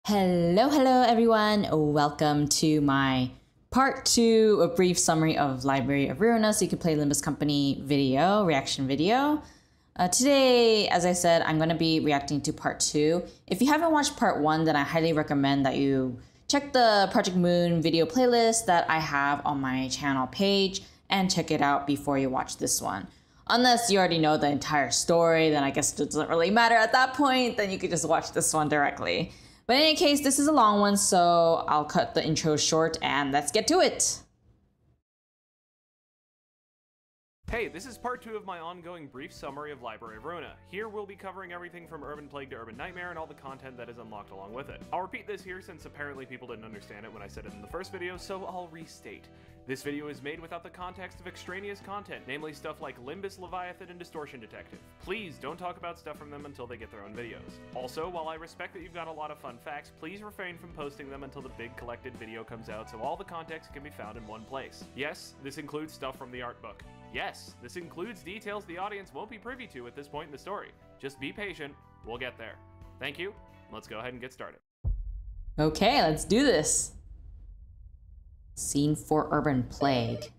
Hello everyone. Welcome to my part 2, a brief summary of Library of Ruina so you can play Limbus Company reaction video. Today, as I said, I'm going to be reacting to part 2. If you haven't watched part 1, then I highly recommend that you check the Project Moon video playlist that I have on my channel page and check it out before you watch this one. Unless you already know the entire story, then I guess it doesn't really matter at that point, then you could just watch this one directly. But in any case, this is a long one, so I'll cut the intro short and let's get to it. Hey, this is part 2 of my ongoing brief summary of Library of Ruina. Here we'll be covering everything from Urban Plague to Urban Nightmare and all the content that is unlocked along with it. I'll repeat this here since apparently people didn't understand it when I said it in the first video, so I'll restate. This video is made without the context of extraneous content, namely stuff like Limbus, Leviathan, and Distortion Detective. Please don't talk about stuff from them until they get their own videos. Also, while I respect that you've got a lot of fun facts, please refrain from posting them until the big collected video comes out so all the context can be found in one place. Yes, this includes stuff from the art book. Yes, this includes details the audience won't be privy to at this point in the story. Just be patient, we'll get there. Thank you, let's go ahead and get started. Okay, let's do this. Scene 4, Urban Plague.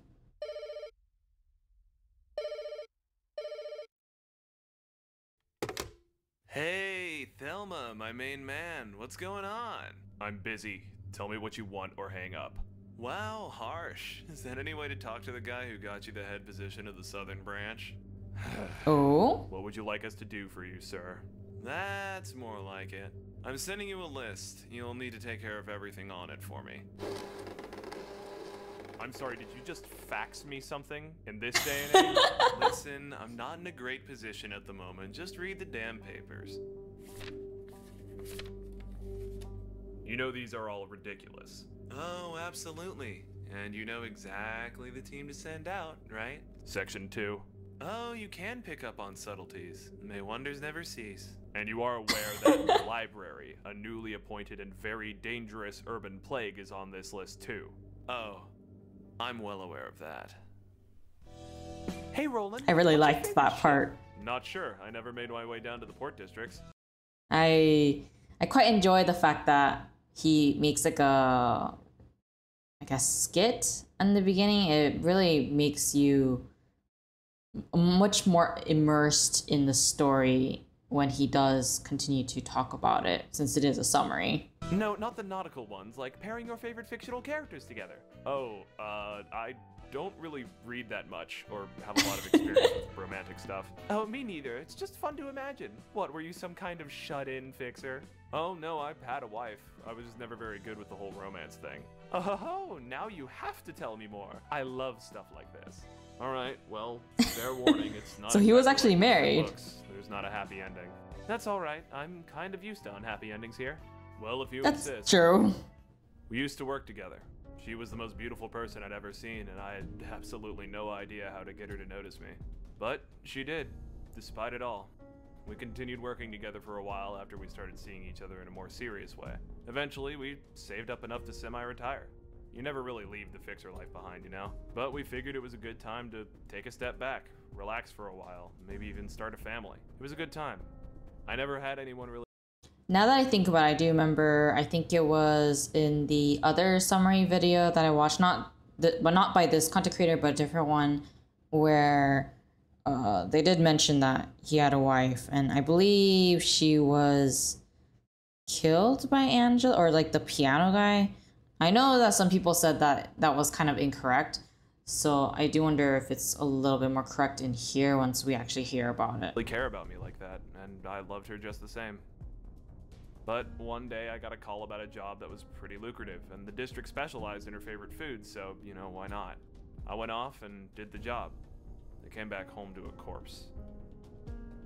Hey, Thelma, my main man, what's going on? I'm busy. Tell me what you want or hang up. Wow, harsh. Is that any way to talk to the guy who got you the head position of the Southern Branch? Oh? What would you like us to do for you, sir? That's more like it. I'm sending you a list. You'll need to take care of everything on it for me. I'm sorry, did you just fax me something in this day and age? Listen, I'm not in a great position at the moment. Just read the damn papers. You know these are all ridiculous. Oh, absolutely. And you know exactly the team to send out, right? Section 2. Oh, you can pick up on subtleties. May wonders never cease. And you are aware that the library, a newly appointed and very dangerous urban plague, is on this list too. Oh, I'm well aware of that. Hey, Roland. I really liked that part. Not sure. I never made my way down to the port districts. I quite enjoy the fact that he makes like a skit in the beginning. It really makes you much more immersed in the story when he does continue to talk about it, since it is a summary. No, not the nautical ones, like pairing your favorite fictional characters together. Oh, I don't really read that much, or have a lot of experience with romantic stuff. Oh, me neither. It's just fun to imagine. What, were you some kind of shut-in fixer? Oh, no, I've had a wife. I was just never very good with the whole romance thing. Oh, now you have to tell me more. I love stuff like this. All right, well, fair warning, it's not. So he was actually married. There's not a happy ending. That's all right. I'm kind of used to unhappy endings here. Well, if you That's insist. true. We used to work together. She was the most beautiful person I'd ever seen, and I had absolutely no idea how to get her to notice me. But she did, despite it all. We continued working together for a while after we started seeing each other in a more serious way. Eventually, we saved up enough to semi-retire. You never really leave the fixer life behind, you know? But we figured it was a good time to take a step back, relax for a while, maybe even start a family. It was a good time. I never had anyone really. Now that I think about it, I do remember, I think it was in the other summary video that I watched, not by this content creator, but a different one, where they did mention that he had a wife, and I believe she was killed by Angela, or like the piano guy. I know that some people said that that was kind of incorrect, so I do wonder if it's a little bit more correct in here once we actually hear about it. Really care about me like that, and I loved her just the same. But one day I got a call about a job that was pretty lucrative, and the district specialized in her favorite foods, so, you know, why not? I went off and did the job. I came back home to a corpse.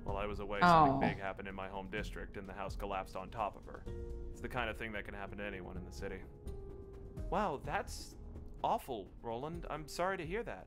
While I was away, something big happened in my home district, and the house collapsed on top of her. It's the kind of thing that can happen to anyone in the city. Wow, that's awful, Roland. I'm sorry to hear that.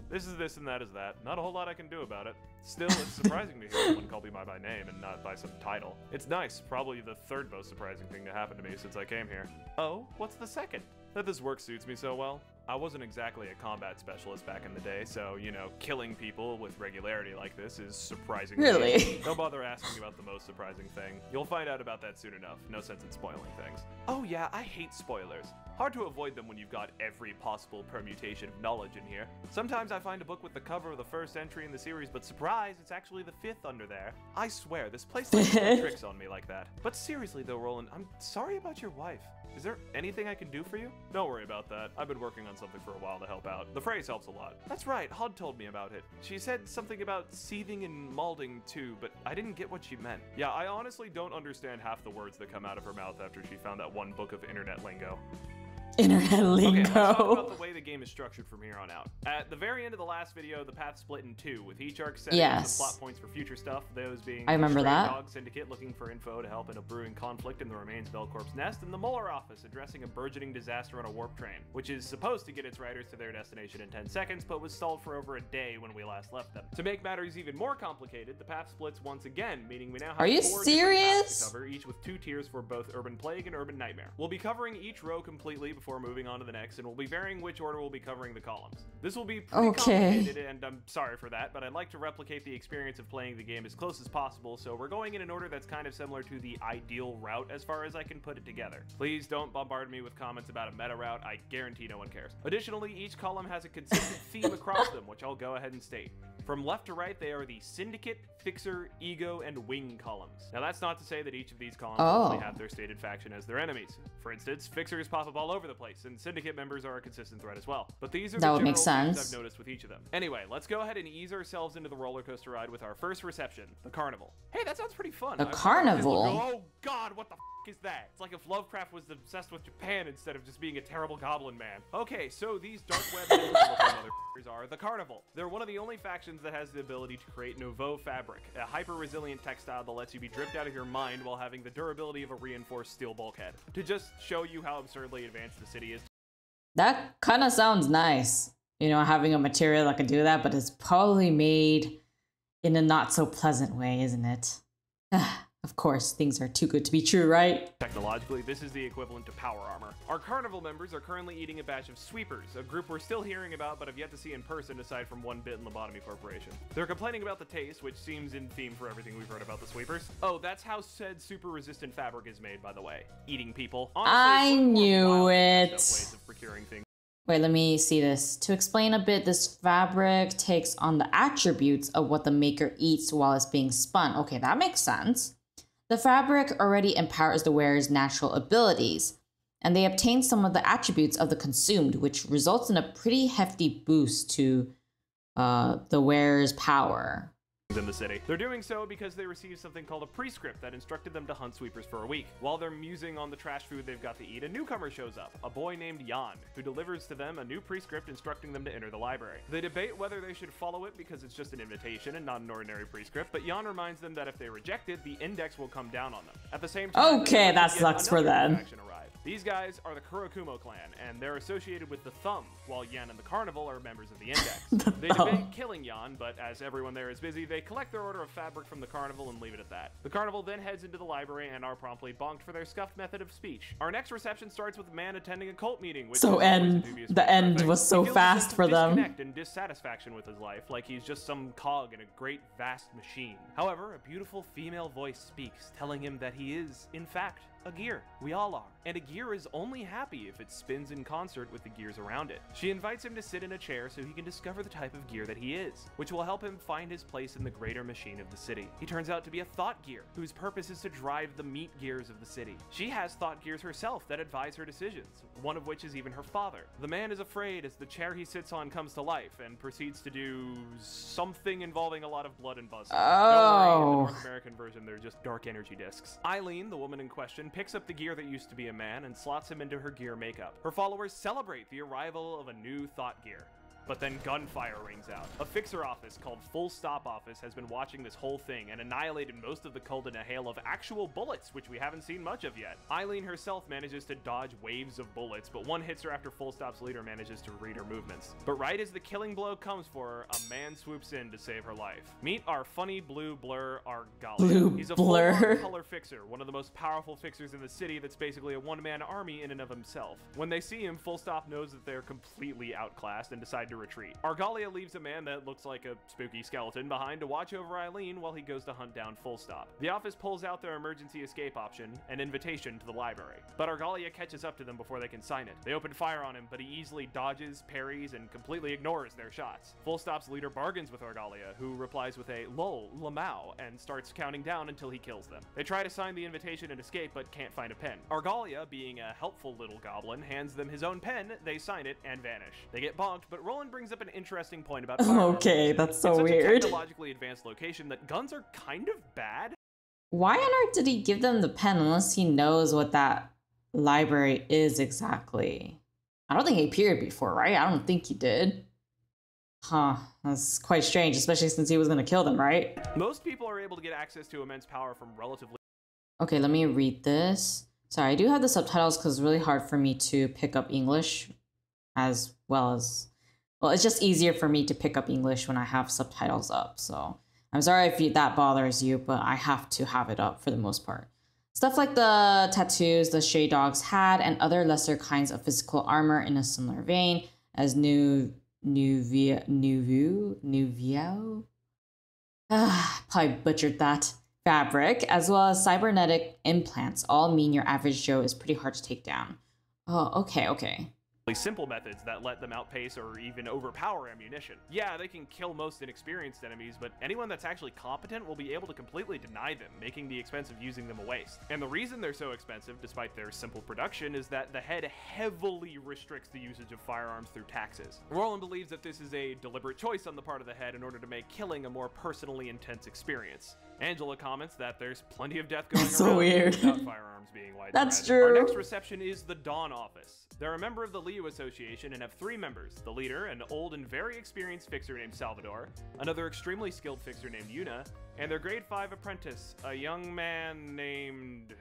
This is this and that is that. Not a whole lot I can do about it. Still, it's surprising to hear someone call me by my name and not by some title. It's nice, probably the third most surprising thing to happen to me since I came here. Oh, what's the second? That this work suits me so well. I wasn't exactly a combat specialist back in the day, so, you know, killing people with regularity like this is surprisingly Really? easy. Don't bother asking about the most surprising thing. You'll find out about that soon enough. No sense in spoiling things. Oh yeah, I hate spoilers. Hard to avoid them when you've got every possible permutation of knowledge in here. Sometimes I find a book with the cover of the first entry in the series, but surprise, it's actually the 5th under there. I swear, this place plays tricks on me like that. But seriously though, Roland, I'm sorry about your wife. Is there anything I can do for you? Don't worry about that. I've been working on something for a while to help out. The phrase helps a lot. That's right, Hod told me about it. She said something about seething and malding too, but I didn't get what she meant. Yeah, I honestly don't understand half the words that come out of her mouth after she found that one book of internet lingo. Internet lingo. Okay, let's talk about the way the game is structured from here on out. At the very end of the last video, the path split in 2, with each arc setting the plot points for future stuff, those being I remember the that. Dog Syndicate looking for info to help in a brewing conflict in the remains of Elcorp's nest, and the Muller office addressing a burgeoning disaster on a warp train, which is supposed to get its riders to their destination in 10 seconds, but was stalled for over a day when we last left them. To make matters even more complicated, the path splits once again, meaning we now have 4 different paths to cover, each with 2 tiers for both Urban Plague and Urban Nightmare. We'll be covering each row completely before moving on to the next, and we'll be varying which order we'll be covering the columns. This will be pretty complicated, and I'm sorry for that, but I'd like to replicate the experience of playing the game as close as possible, so we're going in an order that's kind of similar to the ideal route as far as I can put it together. Please don't bombard me with comments about a meta route, I guarantee no one cares. Additionally, each column has a consistent theme across them, which I'll go ahead and state. From left to right, they are the Syndicate, Fixer, Ego, and Wing columns. Now that's not to say that each of these columns only have their stated faction as their enemies. For instance, Fixers pop up all over the place, and Syndicate members are a consistent threat as well. But these are the general themes I've noticed with each of them. Anyway, let's go ahead and ease ourselves into the roller coaster ride with our first reception, the Carnival. Hey, that sounds pretty fun. The Carnival? Oh god, what the is that? It's like if Lovecraft was obsessed with Japan instead of just being a terrible goblin man. Okay, so these dark web motherfuckers are the Carnival. They're one of the only factions that has the ability to create nouveau fabric, a hyper-resilient textile that lets you be dripped out of your mind while having the durability of a reinforced steel bulkhead. To just show you how absurdly advanced the city is. That kind of sounds nice. You know, having a material that can do that, but it's probably made in a not so pleasant way, isn't it? Of course, things are too good to be true, right? Technologically, this is the equivalent to power armor. Our Carnival members are currently eating a batch of sweepers, a group we're still hearing about but have yet to see in person aside from one bit in Lobotomy Corporation. They're complaining about the taste, which seems in theme for everything we've heard about the sweepers. Oh, that's how said super resistant fabric is made, by the way. Eating people. Honestly, I knew it. Ways of procuring things. Wait, let me see this. To explain a bit, this fabric takes on the attributes of what the maker eats while it's being spun. Okay, that makes sense. The fabric already empowers the wearer's natural abilities, and they obtain some of the attributes of the consumed, which results in a pretty hefty boost to the wearer's power. In the city. They're doing so because they received something called a prescript that instructed them to hunt sweepers for a week. While they're musing on the trash food they've got to eat, a newcomer shows up, a boy named Jan, who delivers to them a new prescript instructing them to enter the library. They debate whether they should follow it because it's just an invitation and not an ordinary prescript, but Jan reminds them that if they reject it, the index will come down on them. At the same time, okay, that sucks for them. These guys are the Kurakumo clan, and they're associated with the Thumb, while Yan and the Carnival are members of the Index. They debate killing Yan, but as everyone there is busy, they collect their order of fabric from the Carnival and leave it at that. The Carnival then heads into the library and are promptly bonked for their scuffed method of speech. Our next reception starts with a man attending a cult meeting, which the end was so fast for them. Disconnect and dissatisfaction with his life, like he's just some cog in a great vast machine. However, a beautiful female voice speaks, telling him that he is, in fact, a gear. We all are. And a gear is only happy if it spins in concert with the gears around it. She invites him to sit in a chair so he can discover the type of gear that he is, which will help him find his place in the greater machine of the city. He turns out to be a thought gear, whose purpose is to drive the meat gears of the city. She has thought gears herself that advise her decisions, one of which is even her father. The man is afraid as the chair he sits on comes to life and proceeds to do something involving a lot of blood and buzz. Don't worry, in the North American version, they're just dark energy discs. Eileen, the woman in question, picks up the gear that used to be a man and slots him into her gear makeup. Her followers celebrate the arrival of a new thought gear. But then gunfire rings out. A fixer office called Full Stop Office has been watching this whole thing and annihilated most of the cult in a hail of actual bullets, which we haven't seen much of yet. Eileen herself manages to dodge waves of bullets, but one hits her after Full Stop's leader manages to read her movements. But right as the killing blow comes for her, a man swoops in to save her life. Meet our funny blue blur, Argalia. He's a full-on color fixer, one of the most powerful fixers in the city that's basically a one-man army in and of himself. When they see him, Full Stop knows that they're completely outclassed and decide to retreat. Argalia leaves a man that looks like a spooky skeleton behind to watch over Eileen while he goes to hunt down Full Stop. The office pulls out their emergency escape option, an invitation to the library. But Argalia catches up to them before they can sign it. They open fire on him, but he easily dodges, parries, and completely ignores their shots. Full Stop's leader bargains with Argalia, who replies with a lol, lamau, and starts counting down until he kills them. They try to sign the invitation and escape, but can't find a pen. Argalia, being a helpful little goblin, hands them his own pen, they sign it, and vanish. They get bonked, but Roland brings up an interesting point about firearms. Okay, that's so weird. weird. It's such a technologically advanced location that guns are kind of bad. Why on earth did he give them the pen unless he knows what that library is exactly? I don't think he appeared before, right? I don't think he did. Huh, that's quite strange, especially since he was gonna kill them, right? Most people are able to get access to immense power from relatively... Okay, let me read this. Sorry, I do have the subtitles because it's really hard for me to pick up English as well as... Well, it's just easier for me to pick up English when I have subtitles up, so... I'm sorry if that bothers you, but I have to have it up for the most part. Stuff like the tattoos the stray dogs had and other lesser kinds of physical armor in a similar vein as Nuvio? Probably butchered that. Fabric, as well as cybernetic implants, all mean your average Joe is pretty hard to take down. Oh, okay. Simple methods that let them outpace or even overpower ammunition. Yeah, they can kill most inexperienced enemies, but anyone that's actually competent will be able to completely deny them, making the expense of using them a waste. And the reason they're so expensive, despite their simple production, is that the head heavily restricts the usage of firearms through taxes. Roland believes that this is a deliberate choice on the part of the head in order to make killing a more personally intense experience. Angela comments that there's plenty of death going around so weird. without firearms being widespread. That's true. Our next reception is the Dawn office. They're a member of the Leo Association and have 3 members: the leader, an old and very experienced fixer named Salvador, another extremely skilled fixer named Yuna, and their grade 5 apprentice, a young man named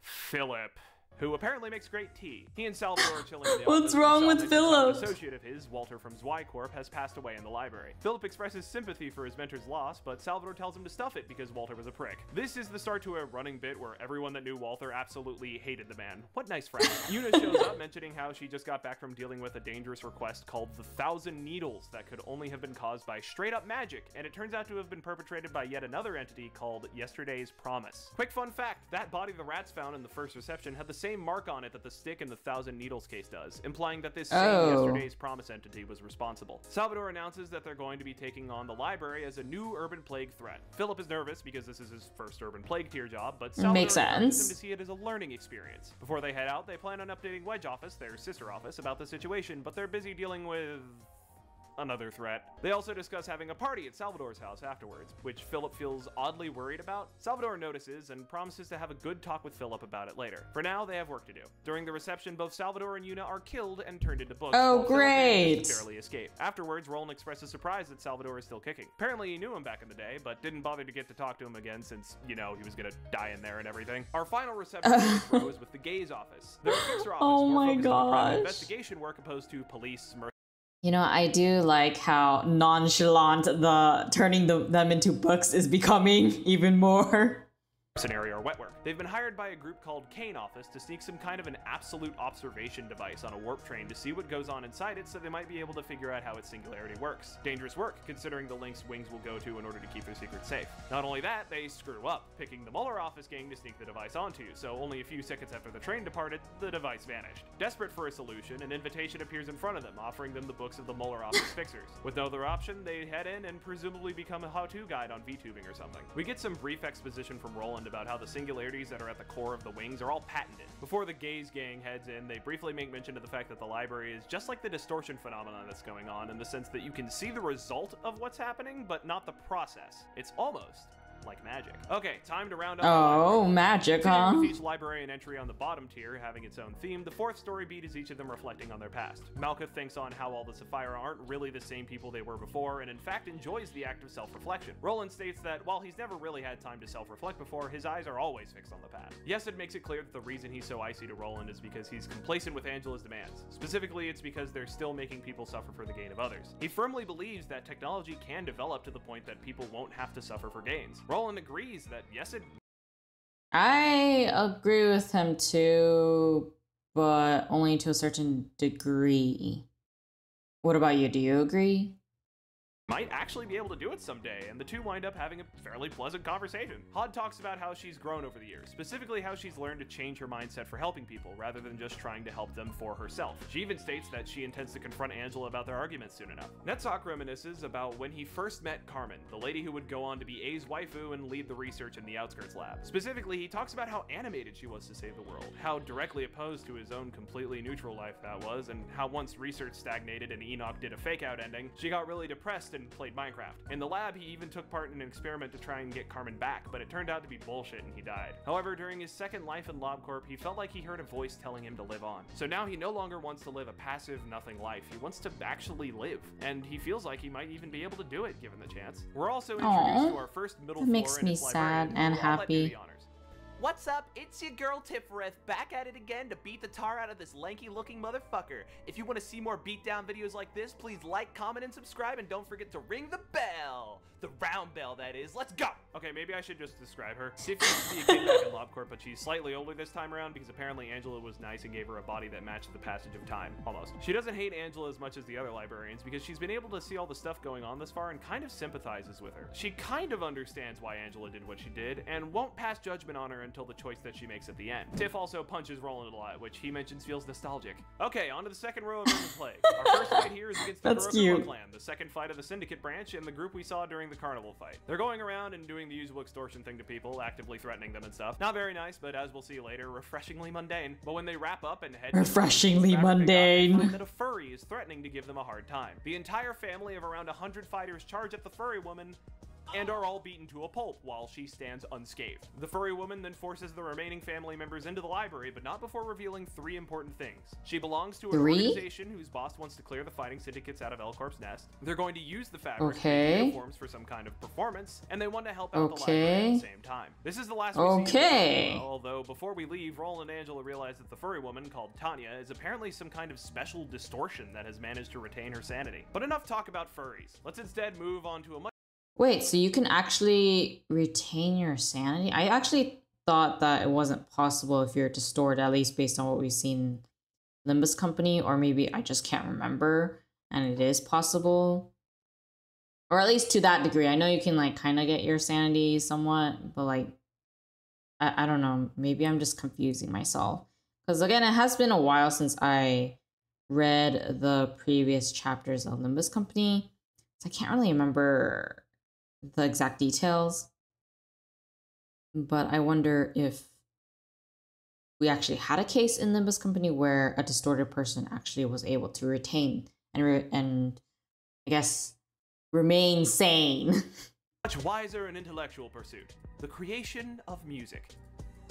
Philip, who apparently makes great tea. He and Salvador are chilling in the office. What's wrong with Philip? An associate of his, Walter from Zwycorp, has passed away in the library. Philip expresses sympathy for his mentor's loss, but Salvador tells him to stuff it because Walter was a prick. This is the start to a running bit where everyone that knew Walter absolutely hated the man. What nice friend. Yuna shows up mentioning how she just got back from dealing with a dangerous request called the 1,000 Needles that could only have been caused by straight up magic, and it turns out to have been perpetrated by yet another entity called Yesterday's Promise. Quick fun fact, that body the rats found in the first reception had the same mark on it that the stick in the 1,000 Needles case does, implying that this same Yesterday's Promise entity was responsible. Salvador announces that they're going to be taking on the library as a new urban plague threat. Philip is nervous because this is his first urban plague tier job, but Salvador encourages him to see it as a learning experience. Before they head out, they plan on updating Wedge Office, their sister office, about the situation, but they're busy dealing with another threat. They also discuss having a party at Salvador's house afterwards, which Philip feels oddly worried about. Salvador notices and promises to have a good talk with Philip about it later. For now, they have work to do. During the reception, both Salvador and Yuna are killed and turned into books. Oh, great! To barely escape. Afterwards, Roland expresses surprise that Salvador is still kicking. Apparently, he knew him back in the day, but didn't bother to get to talk to him again since, you know, he was gonna die in there and everything. Our final reception is with the Gaze office. Their fixer office, more focused on private investigation work opposed to police, You know, I do like how nonchalant the turning them into books is becoming even more. Scenario or wet work. They've been hired by a group called Kane Office to sneak some kind of an absolute observation device on a warp train to see what goes on inside it so they might be able to figure out how its singularity works. Dangerous work, considering the links Wings will go to in order to keep their secret safe. Not only that, they screw up, picking the Muller office gang to sneak the device onto, so only a few seconds after the train departed, the device vanished. Desperate for a solution, an invitation appears in front of them, offering them the books of the Muller office fixers. With no other option, they head in and presumably become a how-to guide on vtubing or something. We get some brief exposition from Roland about how the singularities that are at the core of the Wings are all patented. Before the Gaze gang heads in, they briefly make mention of the fact that the library is just like the distortion phenomenon that's going on, in the sense that you can see the result of what's happening, but not the process. It's almost like magic. Okay, time to round up. Oh, magic, huh? With each librarian entry on the bottom tier having its own theme, the fourth story beat is each of them reflecting on their past. Malkuth thinks on how all the Sapphira aren't really the same people they were before, and in fact enjoys the act of self-reflection. Roland states that while he's never really had time to self-reflect before, his eyes are always fixed on the past. Yesed makes it clear that the reason he's so icy to Roland is because he's complacent with Angela's demands. Specifically, it's because they're still making people suffer for the gain of others. He firmly believes that technology can develop to the point that people won't have to suffer for gains. Roland agrees that Yesed... I agree with him too, but only to a certain degree. What about you? Do you agree? might actually be able to do it someday, and the two wind up having a fairly pleasant conversation. Hod talks about how she's grown over the years, specifically how she's learned to change her mindset for helping people, rather than just trying to help them for herself. She even states that she intends to confront Angela about their arguments soon enough. Netzok reminisces about when he first met Carmen, the lady who would go on to be A's waifu and lead the research in the Outskirts lab. Specifically, he talks about how animated she was to save the world, how directly opposed to his own completely neutral life that was, and how once research stagnated and Enoch did a fake-out ending, she got really depressed and played Minecraft. In the lab, he even took part in an experiment to try and get Carmen back, but it turned out to be bullshit and he died. However, during his second life in LobCorp, he felt like he heard a voice telling him to live on. So now he no longer wants to live a passive, nothing life. He wants to actually live, and he feels like he might even be able to do it given the chance. We're also introduced to our first middle floor makes me sad and happy. What's up? It's your girl Tifrith, back at it again to beat the tar out of this lanky-looking motherfucker. If you want to see more beatdown videos like this, please like, comment, and subscribe, and don't forget to ring the bell. The round bell, that is. Let's go! Okay, maybe I should just describe her. Sif used to be a kid back in LobCorp, but she's slightly older this time around because apparently Angela was nice and gave her a body that matched the passage of time. Almost. She doesn't hate Angela as much as the other librarians because she's been able to see all the stuff going on this far and kind of sympathizes with her. She kind of understands why Angela did what she did and won't pass judgment on her until the choice that she makes at the end. Tiff also punches Roland a lot, which he mentions feels nostalgic. Okay, on to the second row of Urban Plague. Our first fight here is against the Kurokawa clan, the second fight of the Syndicate branch, and the group we saw during the Carnival fight. They're going around and doing the usual extortion thing to people, actively threatening them and stuff. Not very nice, but as we'll see later, refreshingly mundane. But when they wrap up and head refreshingly mundane, they find that a furry is threatening to give them a hard time. The entire family of around 100 fighters charge at the furry woman and are all beaten to a pulp while she stands unscathed. The furry woman then forces the remaining family members into the library, but not before revealing 3 important things. She belongs to an organization whose boss wants to clear the fighting syndicates out of L-Corp's nest. They're going to use the fabric to make uniforms for some kind of performance, and they want to help out the library at the same time. This is the last we see of although before we leave, Roland and Angela realize that the furry woman, called Tanya, is apparently some kind of special distortion that has managed to retain her sanity. But enough talk about furries. Let's instead move on to a much... Wait, so you can actually retain your sanity? I actually thought that it wasn't possible if you're distorted, at least based on what we've seen in Limbus Company, or maybe I just can't remember, and it is possible. Or at least to that degree. I know you can, like, kind of get your sanity somewhat, but, like, I don't know. Maybe I'm just confusing myself. Because, again, it has been a while since I read the previous chapters of Limbus Company, so I can't really remember the exact details, but I wonder if we actually had a case in Limbus Company where a distorted person actually was able to retain and I guess remain sane. Much wiser and intellectual pursuit: the creation of music.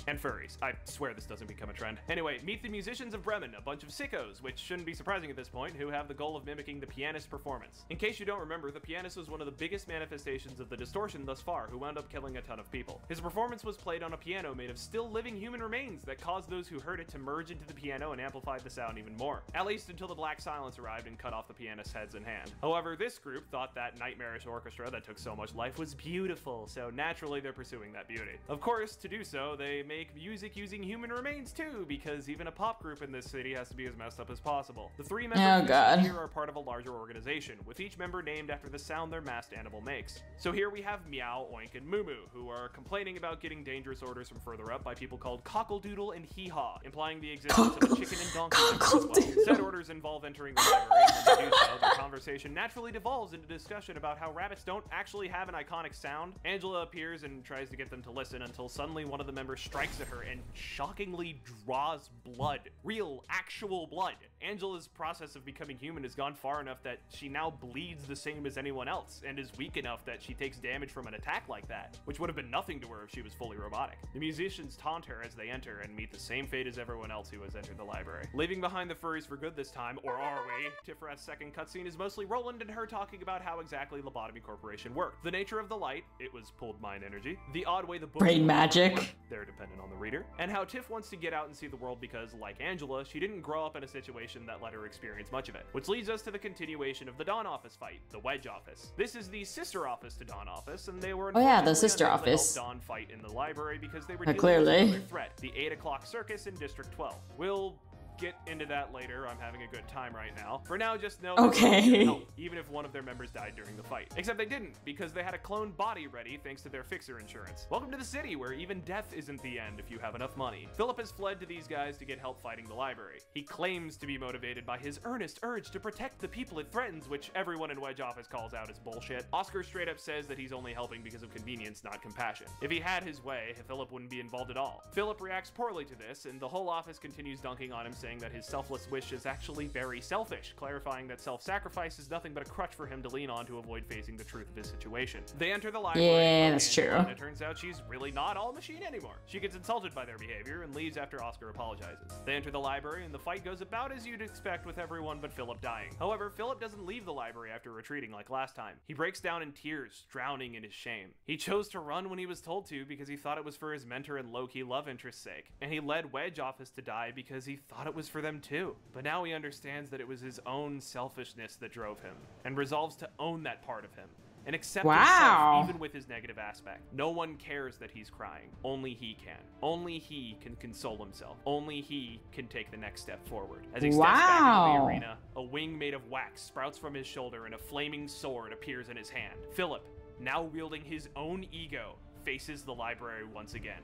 And furries. I swear this doesn't become a trend. Anyway, meet the musicians of Bremen, a bunch of sickos, which shouldn't be surprising at this point, who have the goal of mimicking the pianist's performance. In case you don't remember, the pianist was one of the biggest manifestations of the distortion thus far, who wound up killing a ton of people. His performance was played on a piano made of still living human remains that caused those who heard it to merge into the piano and amplified the sound even more. At least until the Black Silence arrived and cut off the pianist's heads and hand. However, this group thought that nightmarish orchestra that took so much life was beautiful, so naturally they're pursuing that beauty. Of course, to do so, they make music using human remains too, because even a pop group in this city has to be as messed up as possible. The 3 members here are part of a larger organization, with each member named after the sound their masked animal makes. So here we have Meow, Oink, and Moo Moo, who are complaining about getting dangerous orders from further up by people called Cockledoodle and Hee Haw, implying the existence of a chicken and donkey as well. Said orders involve entering the library, and when they do so, the conversation naturally devolves into discussion about how rabbits don't actually have an iconic sound. Angela appears and tries to get them to listen until suddenly one of the members strikes at her and shockingly draws blood. Real, actual blood. Angela's process of becoming human has gone far enough that she now bleeds the same as anyone else, and is weak enough that she takes damage from an attack like that, which would have been nothing to her if she was fully robotic. The musicians taunt her as they enter and meet the same fate as everyone else who has entered the library. Leaving behind the furries for good this time, or are we? Tifrath's second cutscene is mostly Roland and her talking about how exactly Lobotomy Corporation worked. The nature of the light, it was pulled mind energy, the odd way the book brain magic, they're dependent on the reader, and how Tiff wants to get out and see the world because, like Angela, she didn't grow up in a situation that let her experience much of it. Which leads us to the continuation of the Dawn office fight, the Wedge office. This is the sister office to Dawn office, and they were the sister unable to help office. Dawn fight in the library because they were dealing clearly with another threat, the 8 o'clock circus in District 12. We'll get into that later. I'm having a good time right now. For now, just know that they needed help, even if one of their members died during the fight. Except they didn't, because they had a cloned body ready thanks to their fixer insurance. Welcome to the city, where even death isn't the end if you have enough money. Philip has fled to these guys to get help fighting the library. He claims to be motivated by his earnest urge to protect the people it threatens, which everyone in Wedge office calls out as bullshit. Oscar straight up says that he's only helping because of convenience, not compassion. If he had his way, Philip wouldn't be involved at all. Philip reacts poorly to this, and the whole office continues dunking on him, saying that his selfless wish is actually very selfish, clarifying that self-sacrifice is nothing but a crutch for him to lean on to avoid facing the truth of his situation. They enter the library, yeah, that's true, and it turns out she's really not all machine anymore. She gets insulted by their behavior and leaves after Oscar apologizes. They enter the library, and the fight goes about as you'd expect, with everyone but Philip dying. However, Philip doesn't leave the library after retreating like last time. He breaks down in tears, drowning in his shame. He chose to run when he was told to because he thought it was for his mentor and low-key love interest's sake, and he led Wedge office to die because he thought it was for them too. But now he understands that it was his own selfishness that drove him, and resolves to own that part of him, and accept himself even with his negative aspect. No one cares that he's crying. Only he can. Only he can console himself. Only he can take the next step forward. As he steps back into the arena, a wing made of wax sprouts from his shoulder and a flaming sword appears in his hand. Philip, now wielding his own ego, faces the library once again.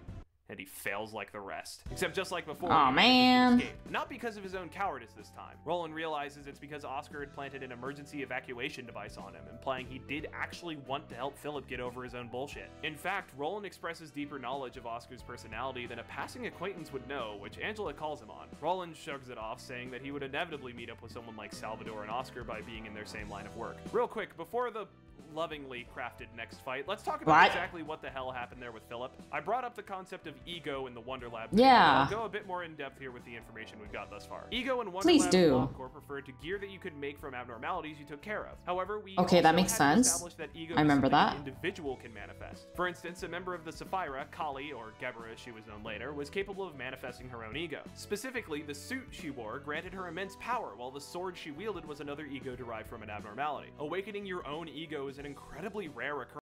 And he fails like the rest. Except just like before, oh man, not because of his own cowardice this time. Roland realizes it's because Oscar had planted an emergency evacuation device on him, implying he did actually want to help Philip get over his own bullshit. In fact, Roland expresses deeper knowledge of Oscar's personality than a passing acquaintance would know, which Angela calls him on. Roland shrugs it off, saying that he would inevitably meet up with someone like Salvador and Oscar by being in their same line of work. Real quick, before the lovingly crafted next fight, let's talk about exactly what the hell happened there with Philip. I brought up the concept of ego in the Wonder Lab. I'll go a bit more in depth here with the information we've got thus far. Ego and Wonder Lab and Corp referred to gear that you could make from abnormalities you took care of. However, we that makes sense. That ego I remember that an individual can manifest. For instance, a member of the Sapphira, Kali, or Gebra as she was known later, was capable of manifesting her own ego. Specifically, the suit she wore granted her immense power, while the sword she wielded was another ego derived from an abnormality. Awakening your own ego is an incredibly rare occurrence.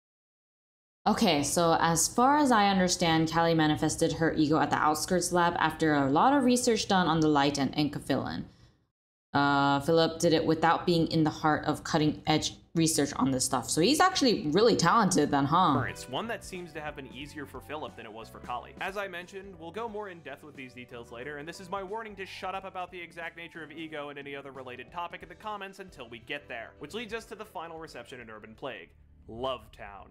Okay, so as far as I understand, Callie manifested her ego at the Outskirts lab after a lot of research done on the light and enkephalin. Philip did it without being in the heart of cutting-edge research on this stuff, so he's actually really talented then, huh? It's one that seems to have been easier for Philip than it was for Kali. As I mentioned, we'll go more in depth with these details later, and this is my warning to shut up about the exact nature of ego and any other related topic in the comments until we get there. Which leads us to the final reception in Urban Plague, Love Town.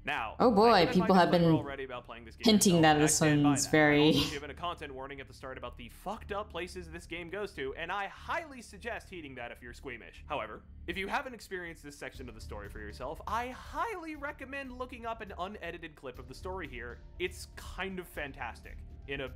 Now, oh boy, people have been hinting that this one's very... I've also given a content warning at the start about the fucked up places this game goes to, and I highly suggest heeding that if you're squeamish. However, if you haven't experienced this section of the story for yourself, I highly recommend looking up an unedited clip of the story here. It's kind of fantastic, in a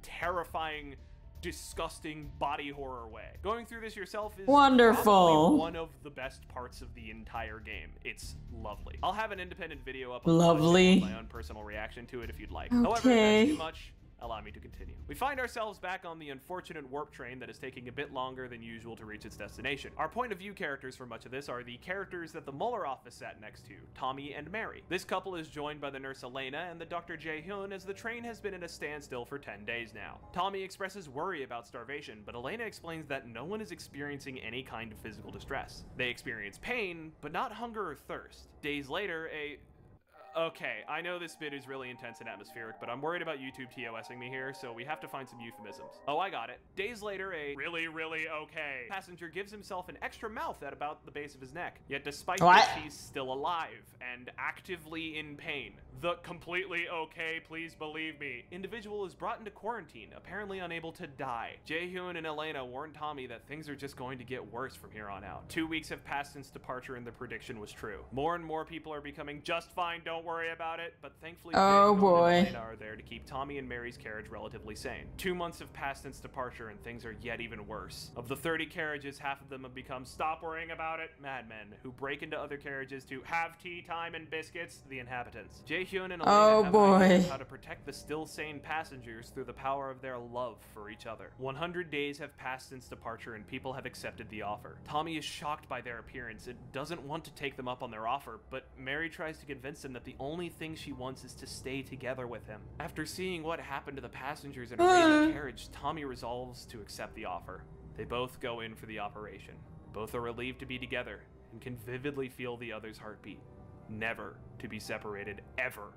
terrifying, disgusting body horror way. Going through this yourself is wonderful. One of the best parts of the entire game. It's lovely. I'll have an independent video up on my own personal reaction to it if you'd like. Okay. However, if that's too much, allow me to continue. We find ourselves back on the unfortunate warp train that is taking a bit longer than usual to reach its destination. Our point of view characters for much of this are the characters that the Mueller office sat next to, Tommy and Mary. This couple is joined by the nurse Elena and the Dr. Jae-hyun as the train has been in a standstill for 10 days now. Tommy expresses worry about starvation, but Elena explains that no one is experiencing any kind of physical distress. They experience pain, but not hunger or thirst. Days later, Okay, I know this bit is really intense and atmospheric, but I'm worried about YouTube TOSing me here, so we have to find some euphemisms. Oh, I got it. Days later, a really okay passenger gives himself an extra mouth at about the base of his neck. Yet despite this, he's still alive and actively in pain. The completely okay, please believe me, individual is brought into quarantine, apparently unable to die. Jae-hyun and Elena warn Tommy that things are just going to get worse from here on out. 2 weeks have passed since departure and the prediction was true. More and more people are becoming just fine, don't worry about it, but thankfully Jae-hyun and Elena are there to keep Tommy and Mary's carriage relatively sane. 2 months have passed since departure and things are yet even worse. Of the 30 carriages, half of them have become stop worrying about it madmen who break into other carriages to have tea time and biscuits, the inhabitants. Jae-hyun and Elena have ideas how to protect the still sane passengers through the power of their love for each other. 100 days have passed since departure and people have accepted the offer. Tommy is shocked by their appearance and doesn't want to take them up on their offer, but Mary tries to convince him that the only thing she wants is to stay together with him. After seeing what happened to the passengers in a raided carriage, Tommy resolves to accept the offer. They both go in for the operation. Both are relieved to be together and can vividly feel the other's heartbeat. Never to be separated ever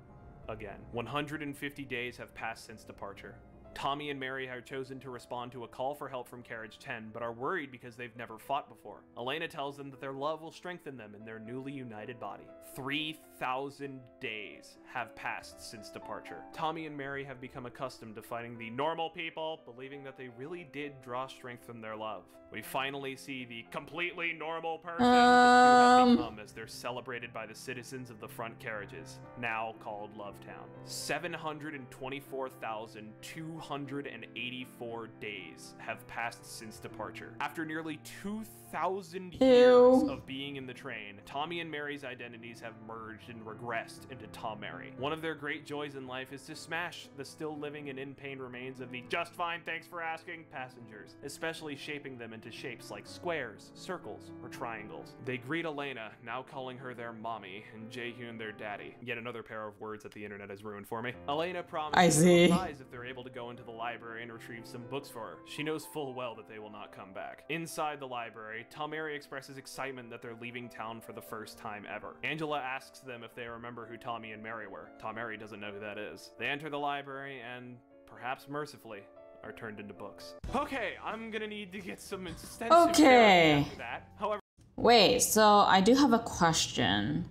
again. 150 days have passed since departure. Tommy and Mary have chosen to respond to a call for help from Carriage 10, but are worried because they've never fought before. Elena tells them that their love will strengthen them in their newly united body. 3,000 days have passed since departure. Tommy and Mary have become accustomed to fighting the normal people, believing that they really did draw strength from their love. We finally see the completely normal person the two have become as they're celebrated by the citizens of the front carriages, now called Lovetown. 724,284 days have passed since departure. After nearly 2,000 years of being in the train, Tommy and Mary's identities have merged and regressed into Tom Mary. One of their great joys in life is to smash the still living and in pain remains of the just fine, thanks for asking passengers, especially shaping them into shapes like squares, circles, or triangles. They greet Elena, now calling her their mommy, and Jae-hyun their daddy. Yet another pair of words that the internet has ruined for me. Elena promises to advise if they're able to go into the library and retrieve some books for her. She knows full well that they will not come back. Inside the library, Tom Mary expresses excitement that they're leaving town for the first time ever. Angela asks them if they remember who Tommy and Mary were. Tom Mary doesn't know who that is. They enter the library and, perhaps mercifully, are turned into books. Okay, I'm gonna need to get some extensive therapy after that. However, wait, so I do have a question.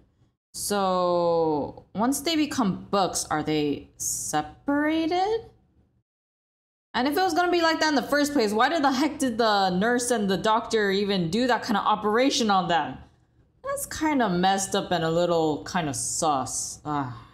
So once they become books, are they separated? And if it was gonna be like that in the first place, why the heck did the nurse and the doctor even do that kind of operation on them? That's kind of messed up and a little kind of sus.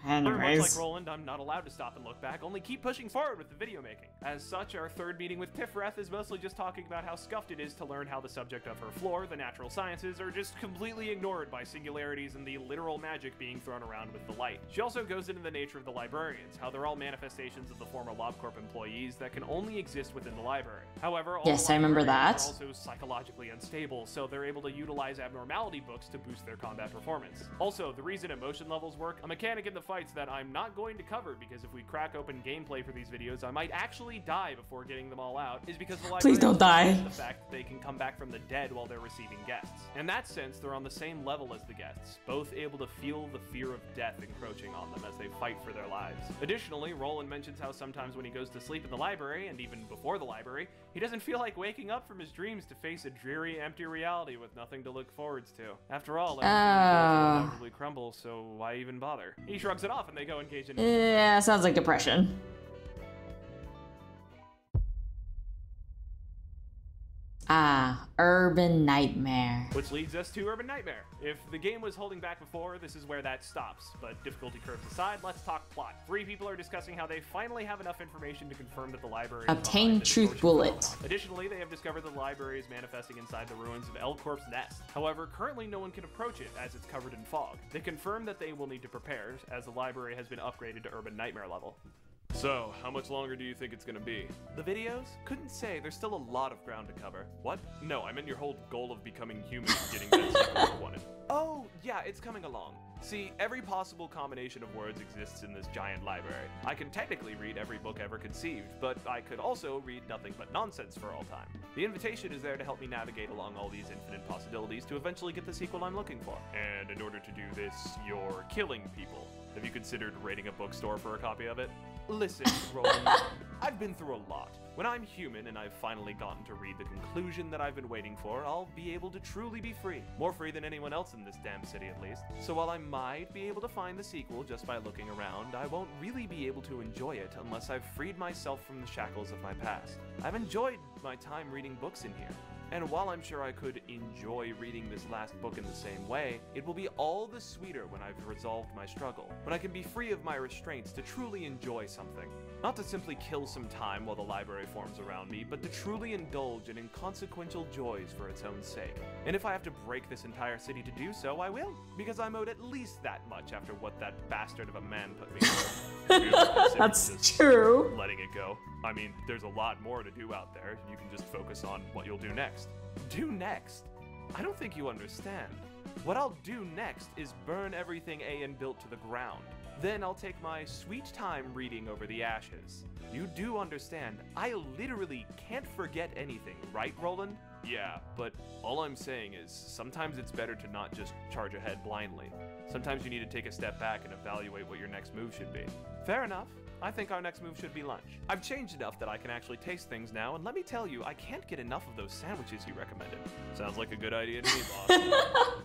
Anyways. Much like Roland, I'm not allowed to stop and look back, only keep pushing forward with the video making. As such, our third meeting with Tifreth is mostly just talking about how scuffed it is to learn how the subject of her floor, the natural sciences, are just completely ignored by singularities and the literal magic being thrown around with the light. She also goes into the nature of the librarians, how they're all manifestations of the former LobCorp employees that can only exist within the library. However, all yes, I remember that. Are also psychologically unstable, so they're able to utilize abnormality books to boost their combat performance. Also, the reason emotion levels work, a mechanic in the fights that I'm not going to cover because if we crack open gameplay for these videos, I might actually die before getting them all out, is because the librarians please don't die. The fact that they can come back from the dead while they're receiving guests. In that sense, they're on the same level as the guests, both able to feel the fear of death encroaching on them as they fight for their lives. Additionally, Roland mentions how sometimes when he goes to sleep in the library, and even before the library, he doesn't feel like waking up from his dreams to face a dreary, empty reality with nothing to look forward to. After all, everything inevitably crumbles, so why even bother? He shrugs it off and they go engage in... Yeah, sounds like depression. Urban Nightmare. Which leads us to Urban Nightmare. If the game was holding back before, this is where that stops. But difficulty curves aside, let's talk plot. 3 people are discussing how they finally have enough information to confirm that the library is obtain truth bullet. Additionally, they have discovered that the library is manifesting inside the ruins of L-Corp's nest. However, currently no one can approach it as it's covered in fog. They confirm that they will need to prepare, as the library has been upgraded to Urban Nightmare level. So, how much longer do you think it's gonna be? The videos? Couldn't say, there's still a lot of ground to cover. What? No, I meant your whole goal of becoming human and getting that sequel you wanted. Oh, yeah, it's coming along. See, every possible combination of words exists in this giant library. I can technically read every book ever conceived, but I could also read nothing but nonsense for all time. The invitation is there to help me navigate along all these infinite possibilities to eventually get the sequel I'm looking for. And in order to do this, you're killing people. Have you considered raiding a bookstore for a copy of it? Listen, Roland, I've been through a lot. When I'm human and I've finally gotten to read the conclusion that I've been waiting for, I'll be able to truly be free. More free than anyone else in this damn city, at least. So while I might be able to find the sequel just by looking around, I won't really be able to enjoy it unless I've freed myself from the shackles of my past. I've enjoyed my time reading books in here. And while I'm sure I could enjoy reading this last book in the same way, it will be all the sweeter when I've resolved my struggle, when I can be free of my restraints to truly enjoy something. Not to simply kill some time while the library forms around me, but to truly indulge in inconsequential joys for its own sake. And if I have to break this entire city to do so, I will, because I'm owed at least that much after what that bastard of a man put me through. That's true. Letting it go. I mean, there's a lot more to do out there. You can just focus on what you'll do next. Do next? I don't think you understand. What I'll do next is burn everything A.N. built to the ground. Then I'll take my sweet time reading over the ashes. You do understand, I literally can't forget anything, right, Roland? Yeah, but all I'm saying is, sometimes it's better to not just charge ahead blindly. Sometimes you need to take a step back and evaluate what your next move should be. Fair enough. I think our next move should be lunch. I've changed enough that I can actually taste things now, and let me tell you, I can't get enough of those sandwiches you recommended. Sounds like a good idea to me, boss.